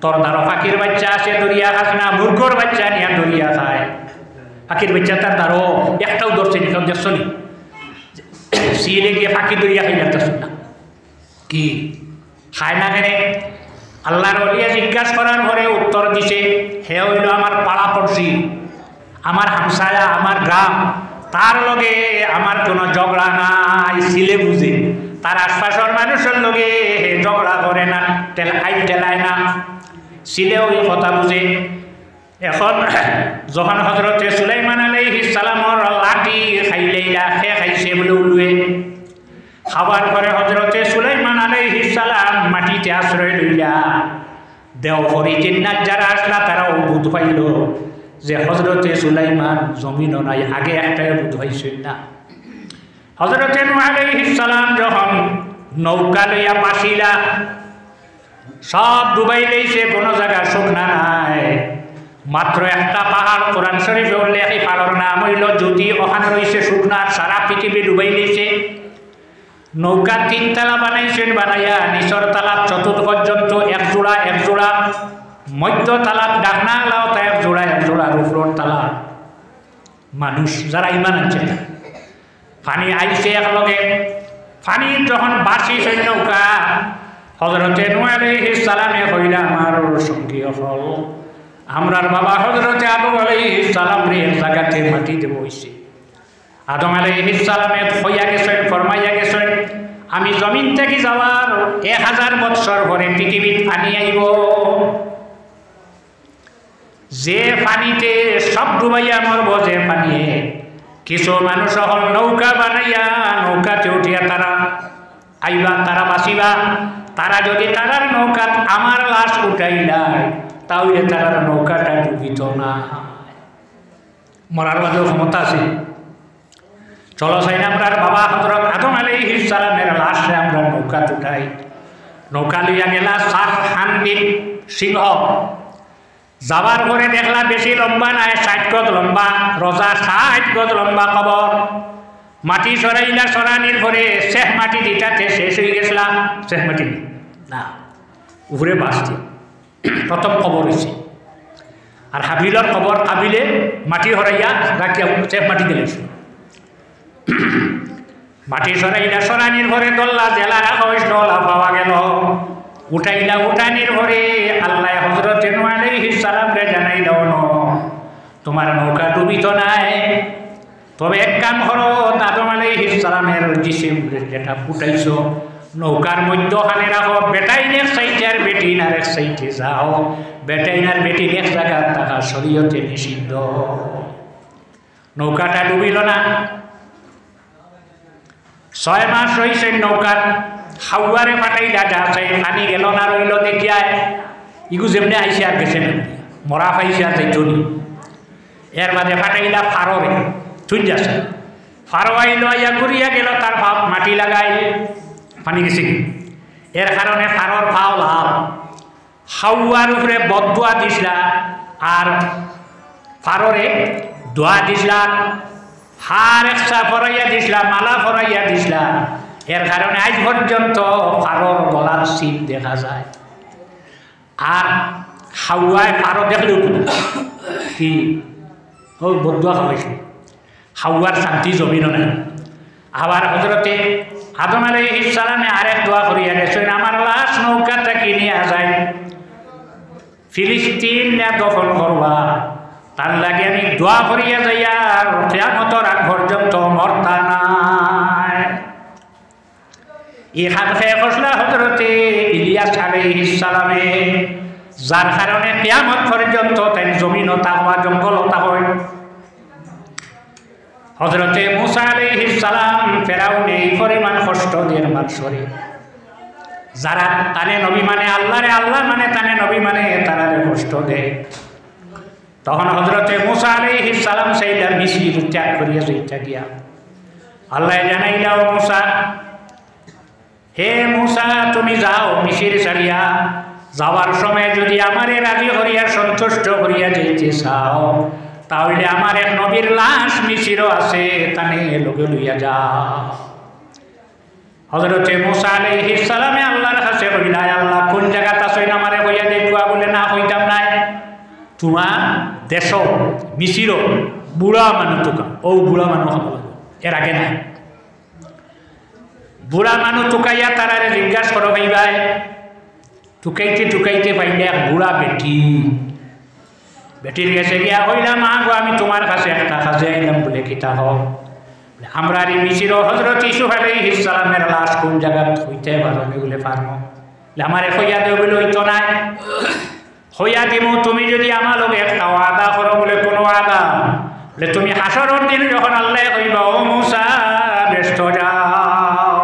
তোর দ্বারা পাখির বাচ্চা আছে দরিয়া খাস না, মুরগোর বাচ্চা নিয়ে দরিয়া খায়। পাখির বাচ্চা তার দ্বারো একটাও ধরছে নি, কেউ দেখছো নি? সিলে গিয়ে ফাঁকি দরিয়া খাই লাগতেছেন না কি খায় না কেন আল্লাহর ওলিয়া জিজ্ঞাসা করার পরে উত্তর দিছে হে হইল আমার পাড়া পড়ছি আমার হামসায়া আমার গ্রাম তার লগে আমার কোনো ঝগড়া নাই সিলে বুঝে তার আশপাশের মানুষের লগে ঝগড়া করে না টেলায় না সিলে ওই কথা বুঝে এখন যখন হজরতে সুলাইমান আলাইহিস সালামর লাঠি খাইলেইলা খে খাইছে বলে উলুয়ে খাবার পরে হজরতে সুলাইমান আলাইহিস সালাম মাটিতে আশ্রয় লইলা দেওঘরি জিন্নাত যারা আসলা তারা বুধ পাইল যে হজরতে সুলাইমান জমিনও নাই আগে একটাই বুধ হয়েছেন না হজরতে নূহ আলাইহিস সালাম যখন নৌকা লইয়া পাশিলা সব ডুবাই লইছে কোনো জায়গা শুকনা নাই মাত্র একটা পাহাড় কোরআন শরীফে উল্লেখ এই পাহাড়ের নাম হইল জ্যোতি ওখানে রয়েছে শুকনার সারা পৃথিবী ডুবাই লইছে নৌকা 3 তালা বানাইছেন বানাইয়া নিচর তালাপ চতুর্থ পর্যন্ত এক জোড়া মধ্য তালাপ ডাকনা লাওতা এক জোড়া উপর তালা মানুষ যারা ইমান আনছে পানি আইছে একলগে পানি যখন বাসিছে নৌকা হজরতে নূহ আলাইহিস সালামে কইলা আমার সঙ্গী হল আমরার বাবা হজরতে আদম আলাইহিস সালাম রে এক জায়গাতে মাটি দেব হইছে আদম আলাইহিস সালামে হইয়া গেছেন ফরমাইয়া গেছেন আমি জমিন থেকে যাওয়ার 1000 বছর পরে পৃথিবীত পানি আইব যে পানিতে সব ডুবাইয়া মরব যে পানিয়ে কিছু মানুষ হল নৌকা বানাইয়া নৌকাতে উঠিয়া তারা আইবা তারা বাঁচিবা তারা যদি তারার নৌকা আমার লাশ উঠাইলাই তাহলে তারার নৌকাটা ডুবিত না মরার বাদেও ক্ষমতা আছে চলো চাই না আমরা বাবা হযরত আদম আলাইহিস সালামের লাশে আমরা নৌকা উঠাই নৌকা লইয়া গেলা 7 হান্দি সিংহ যাবার পরে দেখলা বেশি লম্বা নাই 60 গজ লম্বা রোজা 60 গজ লম্বা কবর মাটি সরাইলা সরানির পরে শেষ মাটি দিটাতে শেষ হয়ে গেছলা শেষ মাটি না উপরে বাঁচতে প্রথম কবর হয়েছে আর হাবিলর কবর কাবিলে মাটি হরাইয়া রাখিয়া শেষ মাটি দিলে মাটি সরাইলা সরানির পরে দল্লা জেলা রাখা ডলা পাওয়া গেল উঠাইলা উঠানির পরে আল্লাহ হযরতে নূহ আলাইহিস সালাম রে জানাইল তোমার নৌকা ডুবিত নাই তবে এক কাম করো আদম আলাইহিস সালামের জিসিম যেটা ফুটাইছো নৌকার মধ্যখানে রাখো বেটাইনের সাইডে আর বেটিনার এক সাইডে যাও বেটাইনার বেটিন এক জায়গায় থাকা শরীয়তে নিষিদ্ধ নৌকাটা ডুবিল না 6 মাস রয়েছে নৌকার হাওয়ারে ফাটাইলা যাচ্ছে পানি গেল না রইল দেখিয়ায় ইগু যেমনি আইসে আর গেছে মরা পাইছে আর যাইতনি এর বাদে ফাটাইলা ফাররে চুন যাচ্ছে ফারো আইল আইয়া ঘুরিয়া গেল তার ভাব মাটি লাগাই পানি গেছে এর কারণে ফারর ভাও লাভ হাওয়ার উপরে বদুয়া দিসলা আর ফাররে দোয়া দিসলা হার একসা ফরাইয়া দিসলা মালা ফরাইয়া দিসলা এর কারণে আজ পর্যন্ত ফারর গলার সিন দেখা যায় আর হাওয়ায় ফারো দেখলেও কি ও বদুয়া খাওয়াইছে হাওয়ার শান্তি জমিনও নাই আবার হযরতে আদম আলাইহিস সালামে আরেক দোয়া করিয়া গেছেন আমার লাশ নৌকাটা কিনিয়া যায় ফিলিস্তিন না দখল করবা তার লাগে আমি দোয়া করিয়া যাইয়া কিয়ামতের আগ পর্যন্ত মরতা নাই ইহান খেয়ে ফসলা হযরতে ইলিয়াস আলাইহিস সালামে যার কারণে কিয়ামত পর্যন্ত তাই জমিনও তাকওয়া জঙ্গলও হয় হযরতে মূসা আলাইহিস সালাম ফেরাউনে এই পরিমাণ কষ্ট দিয়ে মানুষরে যারা তানে নবী মানে আল্লাহরে আল্লাহ মানে তানে নবী মানে তারারে কষ্ট দেয় তখন হযরতে মূসা আলাইহিস সালাম সেইটা মিশর ত্যাগ করিয়া যাইতা গিয়া আল্লাহ জানাইলা ও মূসা হে মূসা তুমি যাও মিশর ছাড়িয়া যাওয়ার সময় যদি আমারে রাজি করিয়া সন্তুষ্ট করিয়া যাইতে চাও তাহলে আমার এক নবীর লাশ মিশরও আছে তানে লগে লইয়া যাও হযরতে মূসা আলাইহিস সালামে আল্লাহর কাছে কইলা আল্লাহ কোন জায়গাতে আছেন আমারে কইয়া দেখাও বলে না কইতাম নাই তোমার দেশ মিশর বুড়া মানুষ তোকা ও বুড়া মানুষ এর আগে নাই বুড়া মানুষ টুকাইয়া তারারে জিজ্ঞাসা করো ভাই টুকাইতে টুকাইতে পাইলে এক বুড়া বেটির গেছে গিয়া কইলাম মা গো আমি তোমার কাছে একটা কাজে আইলাম বলে কিতা হোক আমরা মিশির হজরত ইসুফ আলাইহিস সালামের লাশ কোন জায়গা হইতে পারো বলে পারবো আমারে হইয়া দেও বলে হইতো না হইয়া দিব তুমি যদি আমার লোক একটা ওয়াদা করো বলে কোনো ওয়াদা বলে তুমি হাসরের দিন যখন আল্লাহ কইবা ও মুসা ব্যস্ত যাও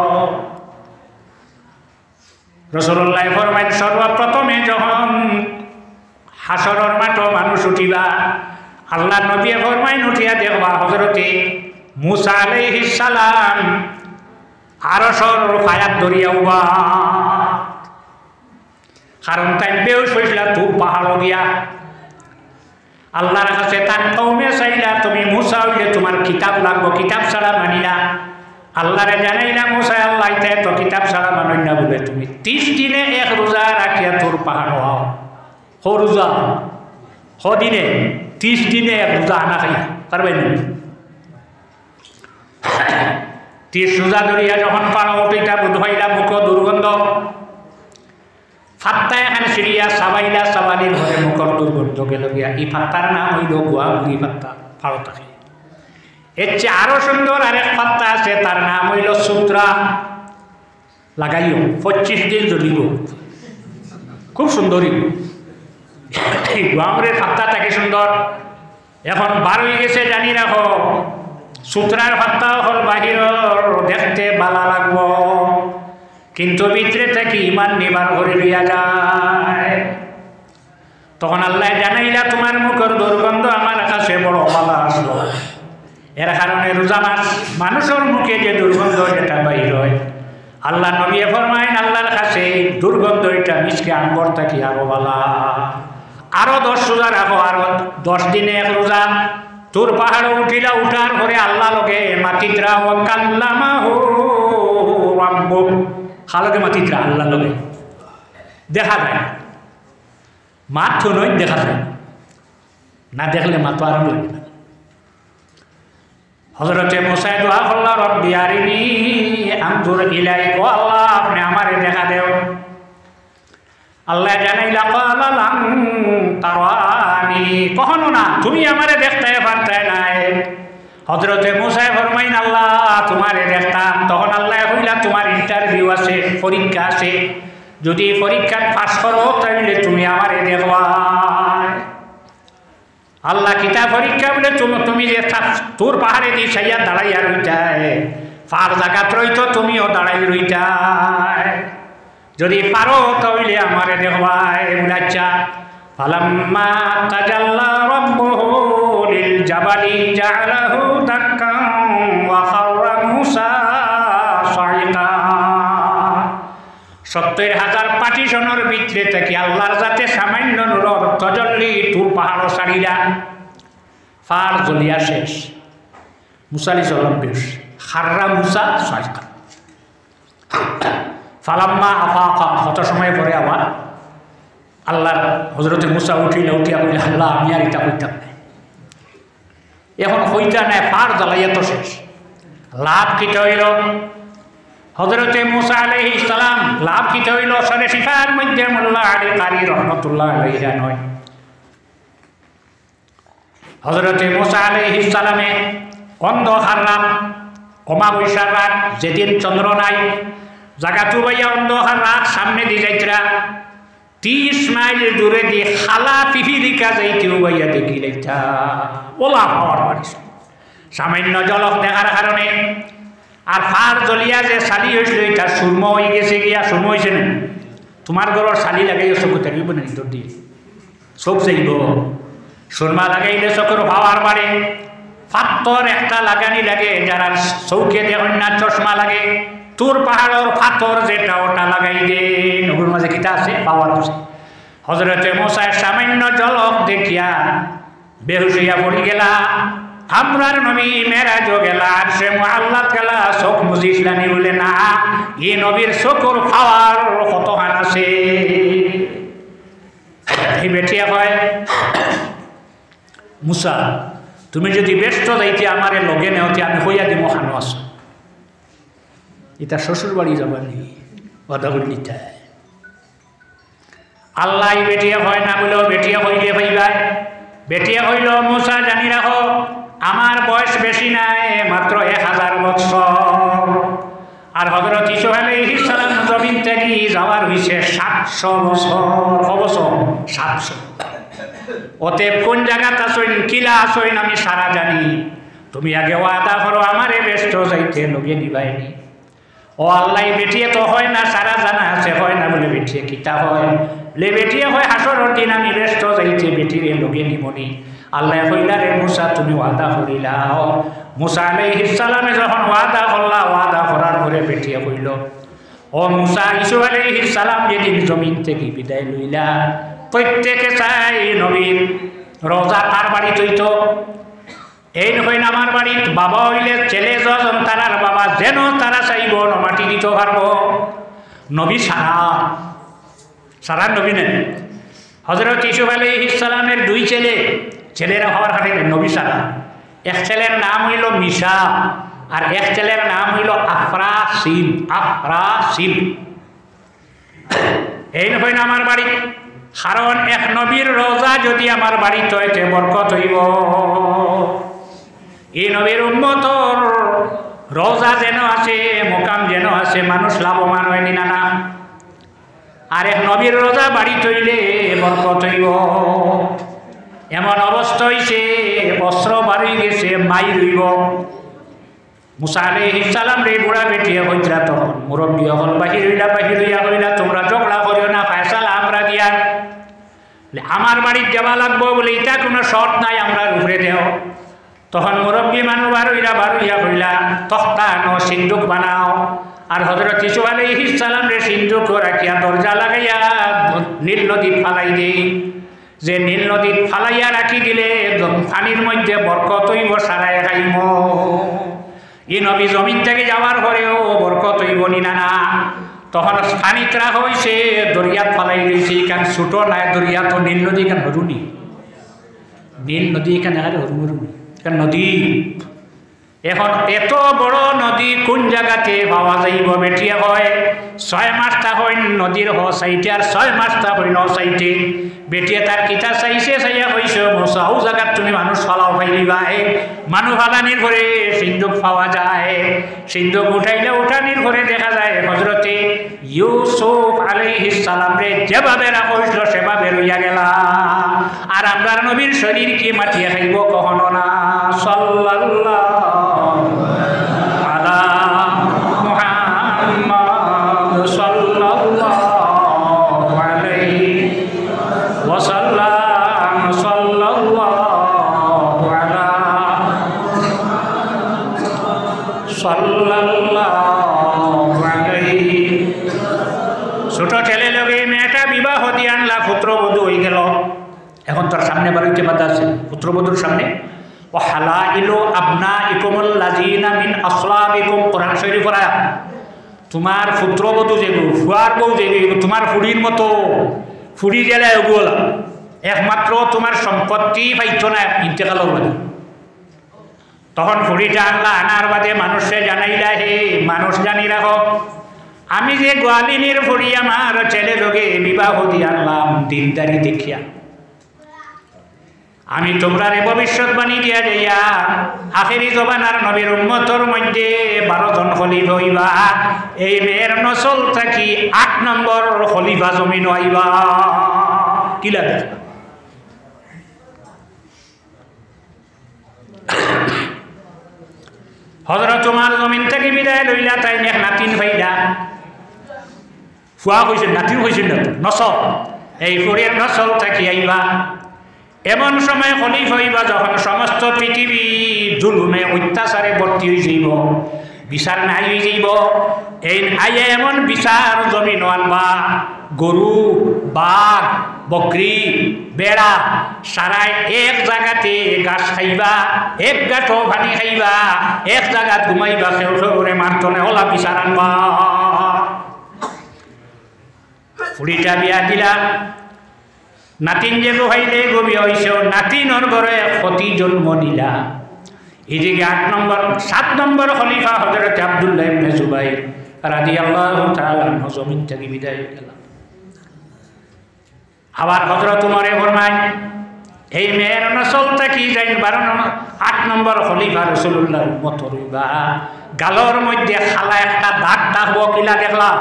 রাসূলুল্লাহ ফরমাইলেন সর্বপ্রথমে যখন হাসরের মাঠে মানুষ উঠিবা আল্লাহ নবী ফরমাইন উঠিয়া দেখবা হযরতে মুসা আলাইহিস সালাম আরশের ফায়াত ধরিয়া উবা কারণ তাই বেউস হইলা তুর পাহাড় গিয়া আল্লাহর কাছে তার কওমে চাইলা তুমি মুসা হইলে তোমার কিতাব লাগবো কিতাব ছাড়া মানি না আল্লাহরে জানাইলা মুসা আল্লাহ তাই তো কিতাব ছাড়া মানি না বলে তুমি 30 দিনে এক রোজা রাখিয়া তোর পাহাড় হও হো রোজা হো দিনে 30 দিনে এক রোজা আনা খাইয়া পারবেন 30 রোজা ধরিয়া যখন পাড়া ওইটা বুধ হইলা মুখ দুর্গন্ধ ফাত্তা এখানে সিরিয়া সাবাইলা সাবানির ঘরে মুখর দুর্গন্ধ গেল গিয়া এই ফাত্তার নাম হইল গোয়াগুড়ি ফাত্তা ভারত আছে এর চেয়ে আরো সুন্দর আরেক ফাত্তা আছে তার নাম হইল সূত্রা লাগাইও 25 দিন জ্বলিব খুব সুন্দরী এই গোয়াগুড়ির ফাত্তাটাকে সুন্দর এখন 12 হয়ে গেছে জানি রাখো সূত্রার ফাত্তা হল বাহির দেখতে ভালো লাগবো কিন্তু ভিতরে থেকে ইমান নিবার করে লইয়া যায় তখন আল্লাহ জানাইলা তোমার মুখের দুর্গন্ধ আমার কাছে বড় ভালো আসলো এর কারণে রোজা মাস মানুষের মুখে যে দুর্গন্ধ এটা বাইর হয় আল্লাহ নবী ফরমাইন আল্লাহর কাছে দুর্গন্ধ এটা মিশকে আনবর থাকি আরো ভালো আরো 10 রোজা রাখো আরো 10 দিনে এক রোজা তোর পাহাড়ে উঠিলা উঠার পরে আল্লাহ লোকে মাতিত্রা ও কাল্লামাহু রাব্বু খালকে মাতিত্রা আল্লাহ লোকে দেখা যায় মাত তো নয় দেখা যায় না দেখলে মাতো আরাম লাগে না হযরতে মুসা দোয়া করলেন রব্বি আরিনি আনজুর ইলাইক ও আল্লাহ আপনি আমারে দেখা দেও আল্লাহ জানাইলা ক্বালা লান তারানি কখনো না তুমি আমারে দেখতে পারতে নাই হযরতে মুসা ফরমাইন আল্লাহ তোমারে দেখতাম তখন আল্লাহ কইলা তোমার ইন্টারভিউ আছে পরীক্ষা আছে যদি পরীক্ষা পাস করো তাহলে তুমি আমারে দেখবা আল্লাহ কিতা পরীক্ষা বলে তুমি যে তোর পাহাড়ে দিয়ে সাইয়া দাঁড়াইয়া রইটায় পার জায়গাত রইতো তুমিও দাঁড়াই রইটায় যদি পারো তাহলে আমারে দেখবাই বুলাচ্ছা ফালাম্মা তাজাল্লা রাব্বুহু লিল জাবালি জাআলাহু দাক্কান ওয়া খাররা মুসা সাইকা 70,000 পাটিশনের ভিতরে থেকে আল্লাহর যাতে সামান্য নূরের তজল্লি তুর পাহাড় ছাড়িলা ফার জ্বলিয়া শেষ মুসা আলাইহিস সালাম বেশ খাররা মুসা সাইকা ফালাম্মা আফাকা কত সময় পরে আবার আল্লাহর হযরতে মুসা উঠিলা উঠিয়া বলে আল্লাহ আমি আর এটা হইতাম না এখন হইতা নাই পার জ্বালাইয়া তো শেষ লাভ কিটা হইল হযরতে মুসা আলাইহিস সালাম লাভ কিটা হইল সরে শিফার মধ্যে মোল্লা আলী কারি রহমাতুল্লাহ আলাইহি নয় হযরতে মুসা আলাইহিস সালামে অন্ধকার রাত অমাবস্যার রাত যেদিন চন্দ্র নাই জায়গাটু ভাইয়া অন্ধকার রাত সামনে দিয়ে যাইতরা 30 মাইল দূরে দিয়ে খালা পিপিলিকা যাইতেও ভাইয়া দেখি লাইতা ওলা পাওয়ার বাড়ি সামান্য জলক দেখার কারণে আর ফার জ্বলিয়া যে শালি হয়েছিল এটা সুরম হয়ে গেছে গিয়া সুরম হয়েছে না তোমার ঘরের শালি লাগাইও চোখ থাকবে না ভিতর দিয়ে চোখ চাইব সুরমা লাগাইলে চোখের পাওয়ার বাড়ে ফাত্তর একটা লাগানি লাগে যারা চৌকে দেখেন না চশমা লাগে তোর পাহাড়ের ফাতর যেটা ওটা লাগাই দে নবুর মাঝে কিতা আছে পাওয়ার আছে হযরতে মুসা সামান্য জলক দেখিয়া বেহুশ হইয়া পড়ি গেলা আমরার নবী মেরাজ গেলা আর সে মুআল্লাত গেলা চোখ মুজিসলানি বলে না এই নবীর চোখর পাওয়ার কতখান আছে এই বেটিয়া কয় মুসা তুমি যদি ব্যস্ত যাইতে আমারে লগে নেওতে আমি হইয়া দিব খানো আছো এটা শ্বশুর বাড়ি যাবানি কথা বললি তাই আল্লাহ বেটিয়া হয় না বলেও বেটিয়া হইলে ভাইবাই বেটিয়া হইল মুসা জানি রাখো আমার বয়স বেশি নাই মাত্র 1000 বছর আর হযরত ঈসা আলাইহিস সালাম জমিন থেকে যাওয়ার হইছে 700 বছর 700 অতএব কোন জায়গাটা আছেন কিলা আছেন আমি সারা জানি তুমি আগে ওয়াদা করো আমারে ব্যস্ত যাইতে লগে নিবাইনি ও আল্লাহ বেটিয়ে তো হয় না সারা জানা আছে হয় না বলে বেটিয়ে কিতা হয় লে বেটিয়ে হয় হাসরের দিন আমি ব্যস্ত যাইতে বেটিরে লগে নিমনি আল্লাহ কইলা রে মুসা তুমি ওয়াদা করিলাও মুসা আলাইহিস সালামে যখন ওয়াদা করলা ওয়াদা করার পরে বেটিয়ে কইল ও মুসা ঈসা আলাইহিস সালাম যেদিন জমিন থেকে বিদায় লইলা প্রত্যেকে চাই নবীর রোজা তার বাড়ি তৈতো এই হইন আমার বাড়ি বাবা হইলে ছেলে যখন তারার বাবা যেন তারা চাইব মাটি দিতে পারবো নবী সারা নবী নেন হযরত ঈসা আলাইহিস সালামের 2 ছেলেরা হওয়ার হাতে নবী সারা এক ছেলের নাম হইল মিশা আর এক ছেলের নাম হইল আফরাসিল এই হইন আমার বাড়ি কারণ এক নবীর রোজা যদি আমার বাড়িতে হইতে বরকত হইব এই নবীর উম্মতর রোজা যেন আছে মোকাম যেন আছে মানুষ লাভবান হয়নি না না আর এক নবীর রোজা বাড়ি তৈলে বরকত হইব এমন অবস্থা হইছে বস্ত্র বাড়ি গেছে মাই রইব মুসা আলাইহিস সালাম রে বুড়া বেটিয়া হইতরা তখন মুরব্বী হল বাহির হইয়া হইলা তোমরা ঝগড়া করিও না ফয়সালা আমরা দিয়া আমার বাড়ি যাওয়া লাগবো বলে এটা কোনো শর্ত নাই আমরা উপরে দেও তখন মুরব্বী মানুষ বারুইয়া হইলা তখতা নো সিন্দুক বানাও আর হযরত ঈসা আলাইহিস সালাম রে সিন্দুক রাখিয়া দরজা লাগাইয়া নীল নদী ফালাই দেই যে নীল নদী ফালাইয়া রাখি দিলে পানির মধ্যে বরকত হইব সারায় খাইম এই নবী জমিন থেকে যাওয়ার পরেও বরকত হইব নি না তখন পানিত রাখা হয়েছে দরিয়াত ফালাই দিয়েছে কারণ ছোট নাই দরিয়া তো নীল নদী কেন হরুনি নীল নদী কেন হরুনি নদী এখন এত বড় নদী কোন জায়গাতে পাওয়া যাইব বেটিয়া হয় 6 মাসটা হয় নদীর সাইটে আর 6 মাসটা হয় সাইটে বেটিয়া তার কিতা চাইছে চাইয়া কইছে মশাও জায়গাত তুমি মানুষ ফালাও পাইলিবা মানুষ ফালানির ঘরে সিন্ধুক পাওয়া যায় সিন্ধুক উঠাইলে উঠানির ঘরে দেখা যায় হযরতে ইউসুফ আলাইহিস সালাম রে যেভাবে রাখা হইছিল সেভাবে রইয়া গেলা আর আমরা নবীর শরীর কি মাটিয়া খাইব কখনো না সাল্লাল্লাহু আলা মুহাম্মদ সাল্লাল্লাহু আলাইহি ওয়াসাল্লাম সাল্লাল্লাহু আলা সাল্লাল্লাহু আলাইহি ছোট ছেলে লগে মেয়েটা বিবাহ দিয়ে আনলা পুত্রবধূ হয়ে গেল এখন তার সামনে বাড়িতে বাধা আছে পুত্রবধূর সামনে ও হালাইলু আবনাইকুমুল্লাযিনা মিন আসলাবিকুম কোরআন শরীফ পড়া তোমার পুত্রবধূ যেগুলো ফুয়ার বউ যেগুলো তোমার ফুড়ির মতো ফুড়ি গেলে ওগুলো একমাত্র তোমার সম্পত্তি পাইতো না ইন্তেকাল বাদে তখন ফুড়িটা আনলা আনার বাদে মানুষে জানাইলা হে মানুষ জানি রাখো আমি যে গোয়ালিনীর ফুড়ি আমার ছেলে লোকে বিবাহ দিয়ে আনলাম দিনদারি দেখিয়া আমি তোমরা ভবিষ্যৎবাণী দিয়া যাইয়া আখেরি জবানার নবীর উম্মতর মধ্যে 12 জন খলিফা হইবা এই মেয়ের নসল থাকি 8 নম্বর খলিফা জমিন হইবা কি লাগে হযরত ওমর জমিন থেকে বিদায় লইলা তাই এক নাতিন ভাইলা ফুয়া কইছেন নাতিন কইছেন না নসল এই ফুরিয়ার নসল থাকি আইবা এমন সময় খলিফা হইবা যখন সমস্ত পৃথিবী জুলুমে অত্যাচারে ভর্তি হয়ে যাইব বিচার নাই হয়ে যাইব এই আইয়ে এমন বিচার জমিন আনবা গরু বাঘ বকরি বেড়া সারাই এক জায়গাতে গাছ খাইবা এক গাঁটো পানি খাইবা এক জায়গাত ঘুমাইবা কেউ করে মারতনে ওলা বিচার আনবা ফুড়িটা বিয়া দিলা নাতিন যে গোহাইলে গবি হইছে নাতিনর ঘরে ক্ষতি জন্ম নিলা এদিকে 7 নম্বর খলিফা হযরত আব্দুল্লাহ ইবনে জুবাইর রাদিয়াল্লাহু তাআলা আনহু জমিন থেকে বিদায় হয়ে গেলেন। আবার হযরত উমরে ফরমায় এই মেয়ের নসল থেকে যাই 8 নম্বর খলিফা রাসূলুল্লাহর উম্মত হইবা, গালর মধ্যে খালা একটা দাগ থাকবো কিলা দেখলাম।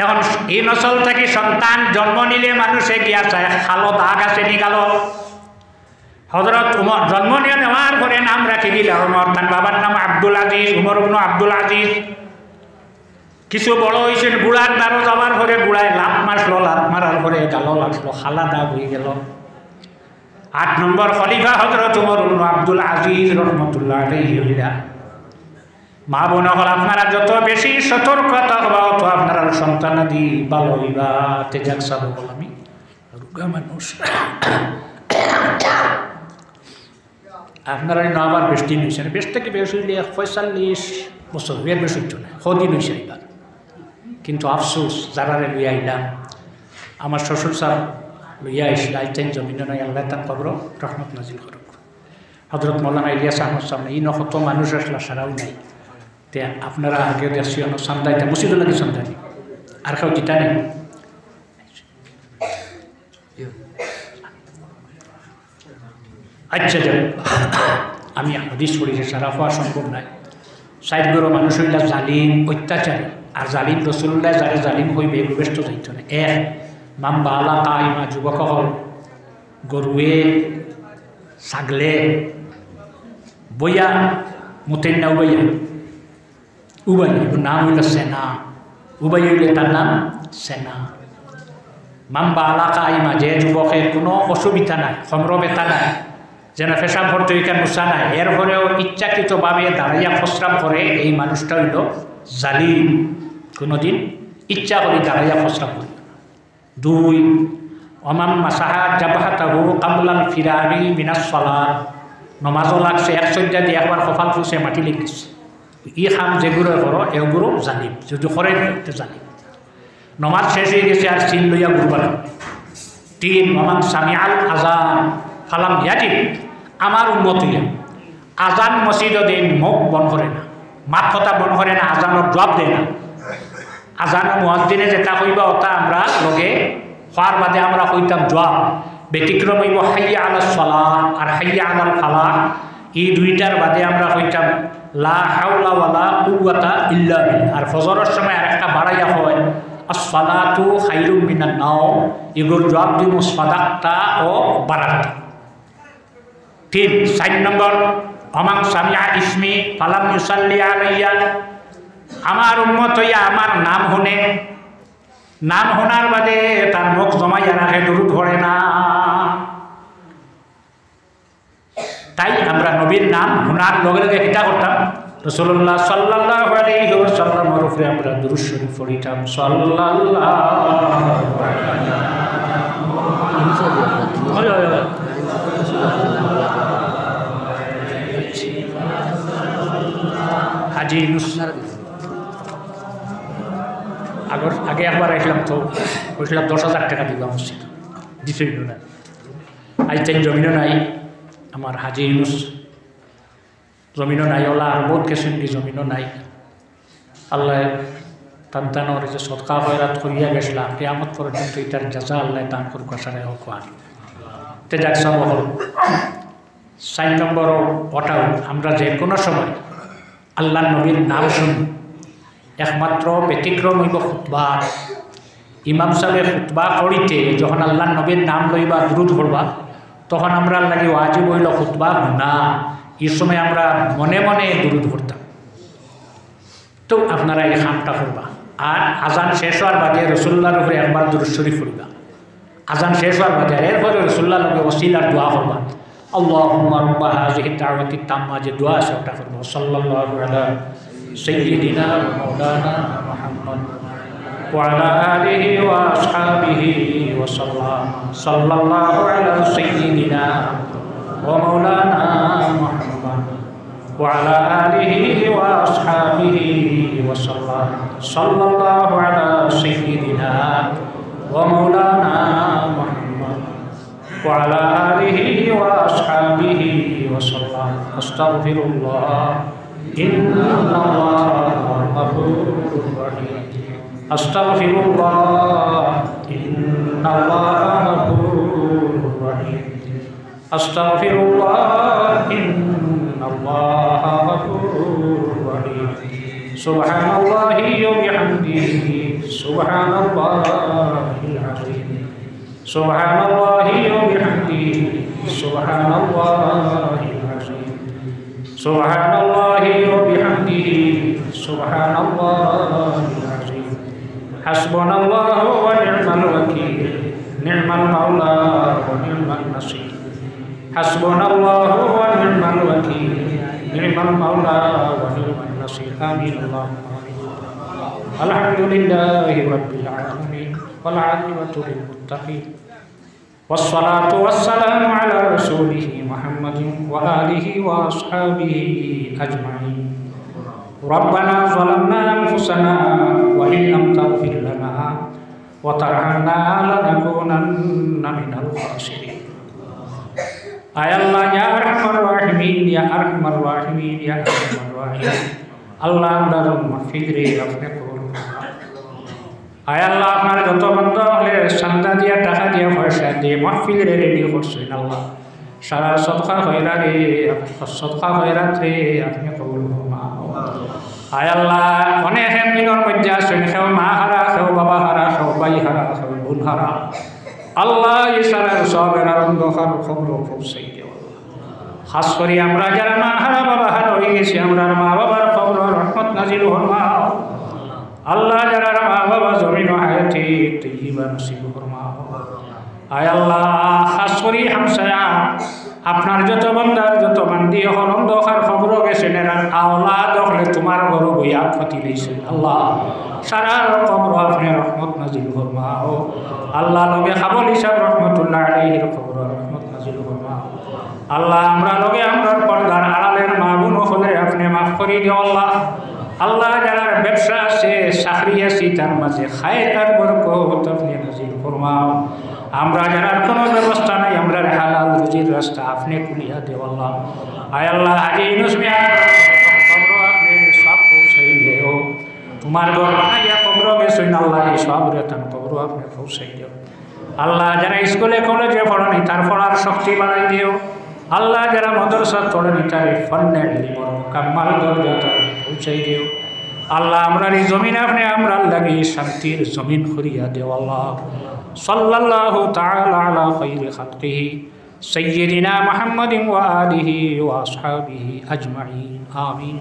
এখন এই নসল থেকে সন্তান জন্ম নিলে মানুষে গিয়া চায় খালো দাগ আছে নি গালো। হযরত উমর জন্ম নিয়ে নেওয়ার পরে নাম রাখি দিল উমর, তার বাবার নাম আব্দুল আজিজ, উমর ইবনে আব্দুল আজিজ। কিছু বড় হয়েছেন, বুড়ার দ্বারো যাওয়ার পরে বুড়ায় লাভ মারলো, লাভ মারার পরে গালো লাগলো, খালা দাগ হয়ে গেল। 8 নম্বর খলিফা হযরত উমর ইবনে আব্দুল আজিজ রাহমাতুল্লাহ আলাইহি হইলা। মা বোন হল আপনারা যত বেশি সতর্কতা হবা তো আপনারা সন্তানাদি ভালো হইবা। তেজাক সাব বল আমি রোগা মানুষ, আপনারা আবার বেশ দিন হয়েছে, বেশ থেকে বেশ হইলে 45 বছর এর বেশ হইত না, সদিন হয়েছে এবার। কিন্তু আফসোস যারা লইয়া আইলাম, আমার শ্বশুর সাহেব লইয়া আইসিল, আইতেন জমিন নাই, আল্লাহ তার কবর রহমত নাজিল করুক। হযরত মৌলানা ইলিয়াস আহমদ সামনে এই কত মানুষ আসলা সারাও নাই। তে আপনারা আগে দেখছি সন্ধ্যাটা মসজিদুল লাগে সন্ধ্যানি আর কেউ জিতা নেই। আচ্ছা যাক, আমি হাদিস পড়েছি, সারা হওয়া সম্ভব নয়। 60 গরো মানুষ হইলা জালিম অত্যাচারী, আর জালিম রাসূলুল্লাহ যারা জালিম হইবে ব্যস্ত যাইত না। মাম বালা কাইমা, যুবক হল গরুয়ে ছাগলে বইয়া মুতেন না উবাইয়া, উবাই নাম হইল সেনা, উবাই হইলে তার নাম সেনা। মাম্বা এলাকা আইমা, যে যুবকের কোনো অসুবিধা নাই, খমর ব্যথা নাই, যেন পেশাব ভর্তি এখানে মুসা নাই, এরপরেও ইচ্ছাকৃতভাবে দাঁড়াইয়া প্রস্রাব করে, এই মানুষটা হইল জালিম। কোনোদিন ইচ্ছা করে দাঁড়াইয়া প্রস্রাব করে। 2 অমাম মাসাহা জাবাহাতাহু কাবলাল ফিরারি মিনাস সালাত, নমাজও লাগছে, 1 সজ্জা দিয়ে একবার কপাল ফুসে মাটি লেগেছে। ই খাম যেগুলো করো এগুলো জানিম, যদি করে জানিম। নমাজ শেষ হয়ে গেছে আর চিন লইয়া ঘুরবার। 3 মামান সামিআল আজান ফালাম ইয়াজিব, আমার উম্মত হইয়া আজান মসজিদও দেন, মুখ বন্ধ করে না, মাত কথা বন্ধ করে না, আজানোর জবাব দেয় না। আজান মুয়াজ্জিনে যেটা কইবা ওটা আমরা লগে হওয়ার বাদে আমরা কইতাম জবাব। ব্যতিক্রম হইব হাইয়া আলাস সালাহ আর হাইয়া আলাল ফালাহ, এই দুইটার বাদে আমরা কইতাম লা হাওলা ওয়ালা কুওয়াতা ইল্লা বিল্লাহ। আর ফজরের সময় আরেকটা বাড়াইয়া হয় আসসালাতু খায়রুম মিনান নাওম, এগুলোর জবাব দিব সাদাকতা ও বারাকতা। 4 নম্বর অমান সামিআ ইসমি ফালাম ইউসাল্লি আলাইয়া, আমার উম্মত হইয়া আমার নাম শুনে, নাম শোনার বাদে তার মুখ জমাইয়া রাখে, দুরূদ পড়ে না। তাই আমরা নবীর নাম শোনার লগে লগে কিতা করতাম, রাসূলুল্লাহ সাল্লাল্লাহু আলাইহি ওয়াসাল্লামের উপরে আমরা দুরূদ শরীফ পড়িতাম। সাল্লাল্লাহু হাজি ইউনুস আগে একবার আসলাম, তো বলছিলাম 10,000 টাকা দিব মসজিদ, দিছিল না। আজ তাই জমিনও নাই, আমার হাজি ইউনুস জমিনও নাই, ওলা আর বহুত কিছু জমিনও নাই। আল্লাহ তান্তানোর যে সৎকা হয়রাত করিয়া গেছিলাম, কিয়ামত পর্যন্ত এটার জাজা আল্লাহ দান করুক, আশারে হোক। তে যাক সব হল। 4 নম্বর ওটাও আমরা যে কোনো সময় আল্লাহ নবীর নাম শুনি, একমাত্র ব্যতিক্রম হইব খুতবা। ইমাম সাহেব খুতবা করিতে যখন আল্লাহ নবীর নাম লইবা, দুরূদ পড়বা, তখন আমরা লাগে ওয়াজিব হইল খুতবা না, এই সময় আমরা মনে মনে দুরূদ পড়তাম। তো আপনারা এই কামটা করবা। আর আজান শেষ হওয়ার বাদে রাসূলুল্লাহর উপরে একবার দুরূদ শরীফ পড়বা। আজান শেষ হওয়ার বাদে এরপরে রাসূলুল্লাহর লগে ওসিলার দোয়া করবা। আল্লাহুম্মা রাব্বা হাযিহি দাওয়াতি তাম্মা, যে দোয়া আছে ওটা করবা। সাল্লাল্লাহু আলা সাইয়্যিদিনা ওয়া মাওলানা মুহাম্মদ ওয়া আলা আলিহি ওয়া আসহাবিহি ওয়া সাল্লাম। সাল্লাল্লাহু আলা সাইয়্যিদিনা ওয়া মাওলানা মুহাম্মদ ওয়া আলা আলিহি ওয়া আসহাবিহি ওয়া সাল্লাম। সাল্লাল্লাহু আলা সাইয়্যিদিনা ওয়া মাওলানা মুহাম্মদ ওয়া আলা আলিহি ওয়া আসহাবিহি ওয়া সাল্লাম। আস্তাগফিরুল্লাহ ইন্নাল্লাহা গফুরুর রহিম আস্তাগফিরুল্লাহ ইন্নাল্লাহা গফুরুর রহিম আস্তাগফিরুল্লাহ ইন্নাল্লাহা গফুরুর রহিম সুবহানাল্লাহি ওয়া বিহামদিহি সুবহানাল্লাহিল আযীম সুবহানাল্লাহি ওয়া বিহামদিহি সুবহানাল্লাহিল আযীম সুবহানাল্লাহি ওয়া বিহামদিহি সুবহানাল্লাহিল আযীম হাসবুনাল্লাহু ওয়া নি'মাল ওয়াকিল নি'মাল মাওলা ওয়া নি'মান নাসীর হাসবুনাল্লাহু ওয়া নি'মাল ওয়াকিল নি'মাল মাওলা ওয়া নি'মান নাসীর আমিন আল্লাহুম্মা আমিন আলহামদুলিল্লাহি রাব্বিল আলামিন ওয়াল আকিবাতু লিল মুত্তাকিন والصلاة والسلام على رسوله محمد وآله وأصحابه أجمعين ربنا ظلمنا أنفسنا وإن لم تغفر لنا وترحمنا لنكونن من الخاسرين আয় আল্লাহ ইয়া আরহামার রাহিমিন ইয়া আরহামার রাহিমিন ইয়া আরহামার রাহিমিন আল্লাহ আমরার মাগফিরে আপনি কবুল আয় আল্লাহ আপনার যত বান্দা হলে চান্দা দিয়া টাকা দিয়া পয়সা দিয়ে মাহফিলে রেডি করছেন আল্লাহ সারা সদকা খয়রা রে সদকা খয়রাত রে আপনি কবুল আয় আল্লাহ অনেক মিলর মধ্যে আছেন কেউ মা হারা কেউ বাবা হারা কেউ ভাই হারা কেউ বোন হারা আল্লাহ ইসারার সবের অন্ধকার খবর পৌঁছাই দেও খাস করি আমরা যারা মা হারা বাবা হারা হয়ে গেছি আমরা মা বাবার খবর রহমত নাজিল ফরমাও আল্লাহ যারা মা বাবা জমিন হায়াতে তৈবা নসিব ফরমাও আয় আল্লাহ খাস করি হামসায়া আপনার যত বন্দার যত বান্দি হল অন্ধকার খবর গেছেন এরার আওলাদ হলে তোমার ঘর বইয়া ক্ষতি লইছেন আল্লাহ সারা খবর আপনি রহমত নাজিল ফরমাও আল্লাহ লগে খাবল হিসাব রহমতুল্লাহ আলাইহির খবর রহমত নাজিল ফরমাও আল্লাহ আমরা লগে আমরার পর্দার আড়ালের মা বোন হলে আপনি মাফ করে দিও আল্লাহ আল্লাহ যারা ব্যবসা আছে চাকরি আছে তার মাঝে খায়ের আর বরকত আপনি নাজিল ফরমাও আমরা যারা কোনো ব্যবস্থা নাই আমরা হালাল রুজির রাস্তা আপনি খুলিয়া দেও আল্লাহ আয় আল্লাহ হাজি ইউনুসমিয়া খবর আপনি সব পৌঁছাই দেও তোমার ঘর বানাইয়া খবর গেছেন আল্লাহ এই সব রেতান খবর আপনি পৌঁছাই দেও আল্লাহ যারা স্কুলে কলেজে পড়েনি তার পড়ার শক্তি বাড়াই দিও আল্লাহ যারা মাদ্রাসা পড়েনি তার ফন্নে কাম্মাল দরজা পৌঁছাই দিও আল্লাহ আমরা এই জমিন আপনি আমরা লাগে শান্তির জমিন করিয়া দেও আল্লাহ সাল্লাল্লাহু তাআলা আলা খায়রি খালকিহি সাইয়্যিদিনা মুহাম্মাদিন ওয়া আলিহি ওয়া আসহাবিহি আজমাইন আমিন।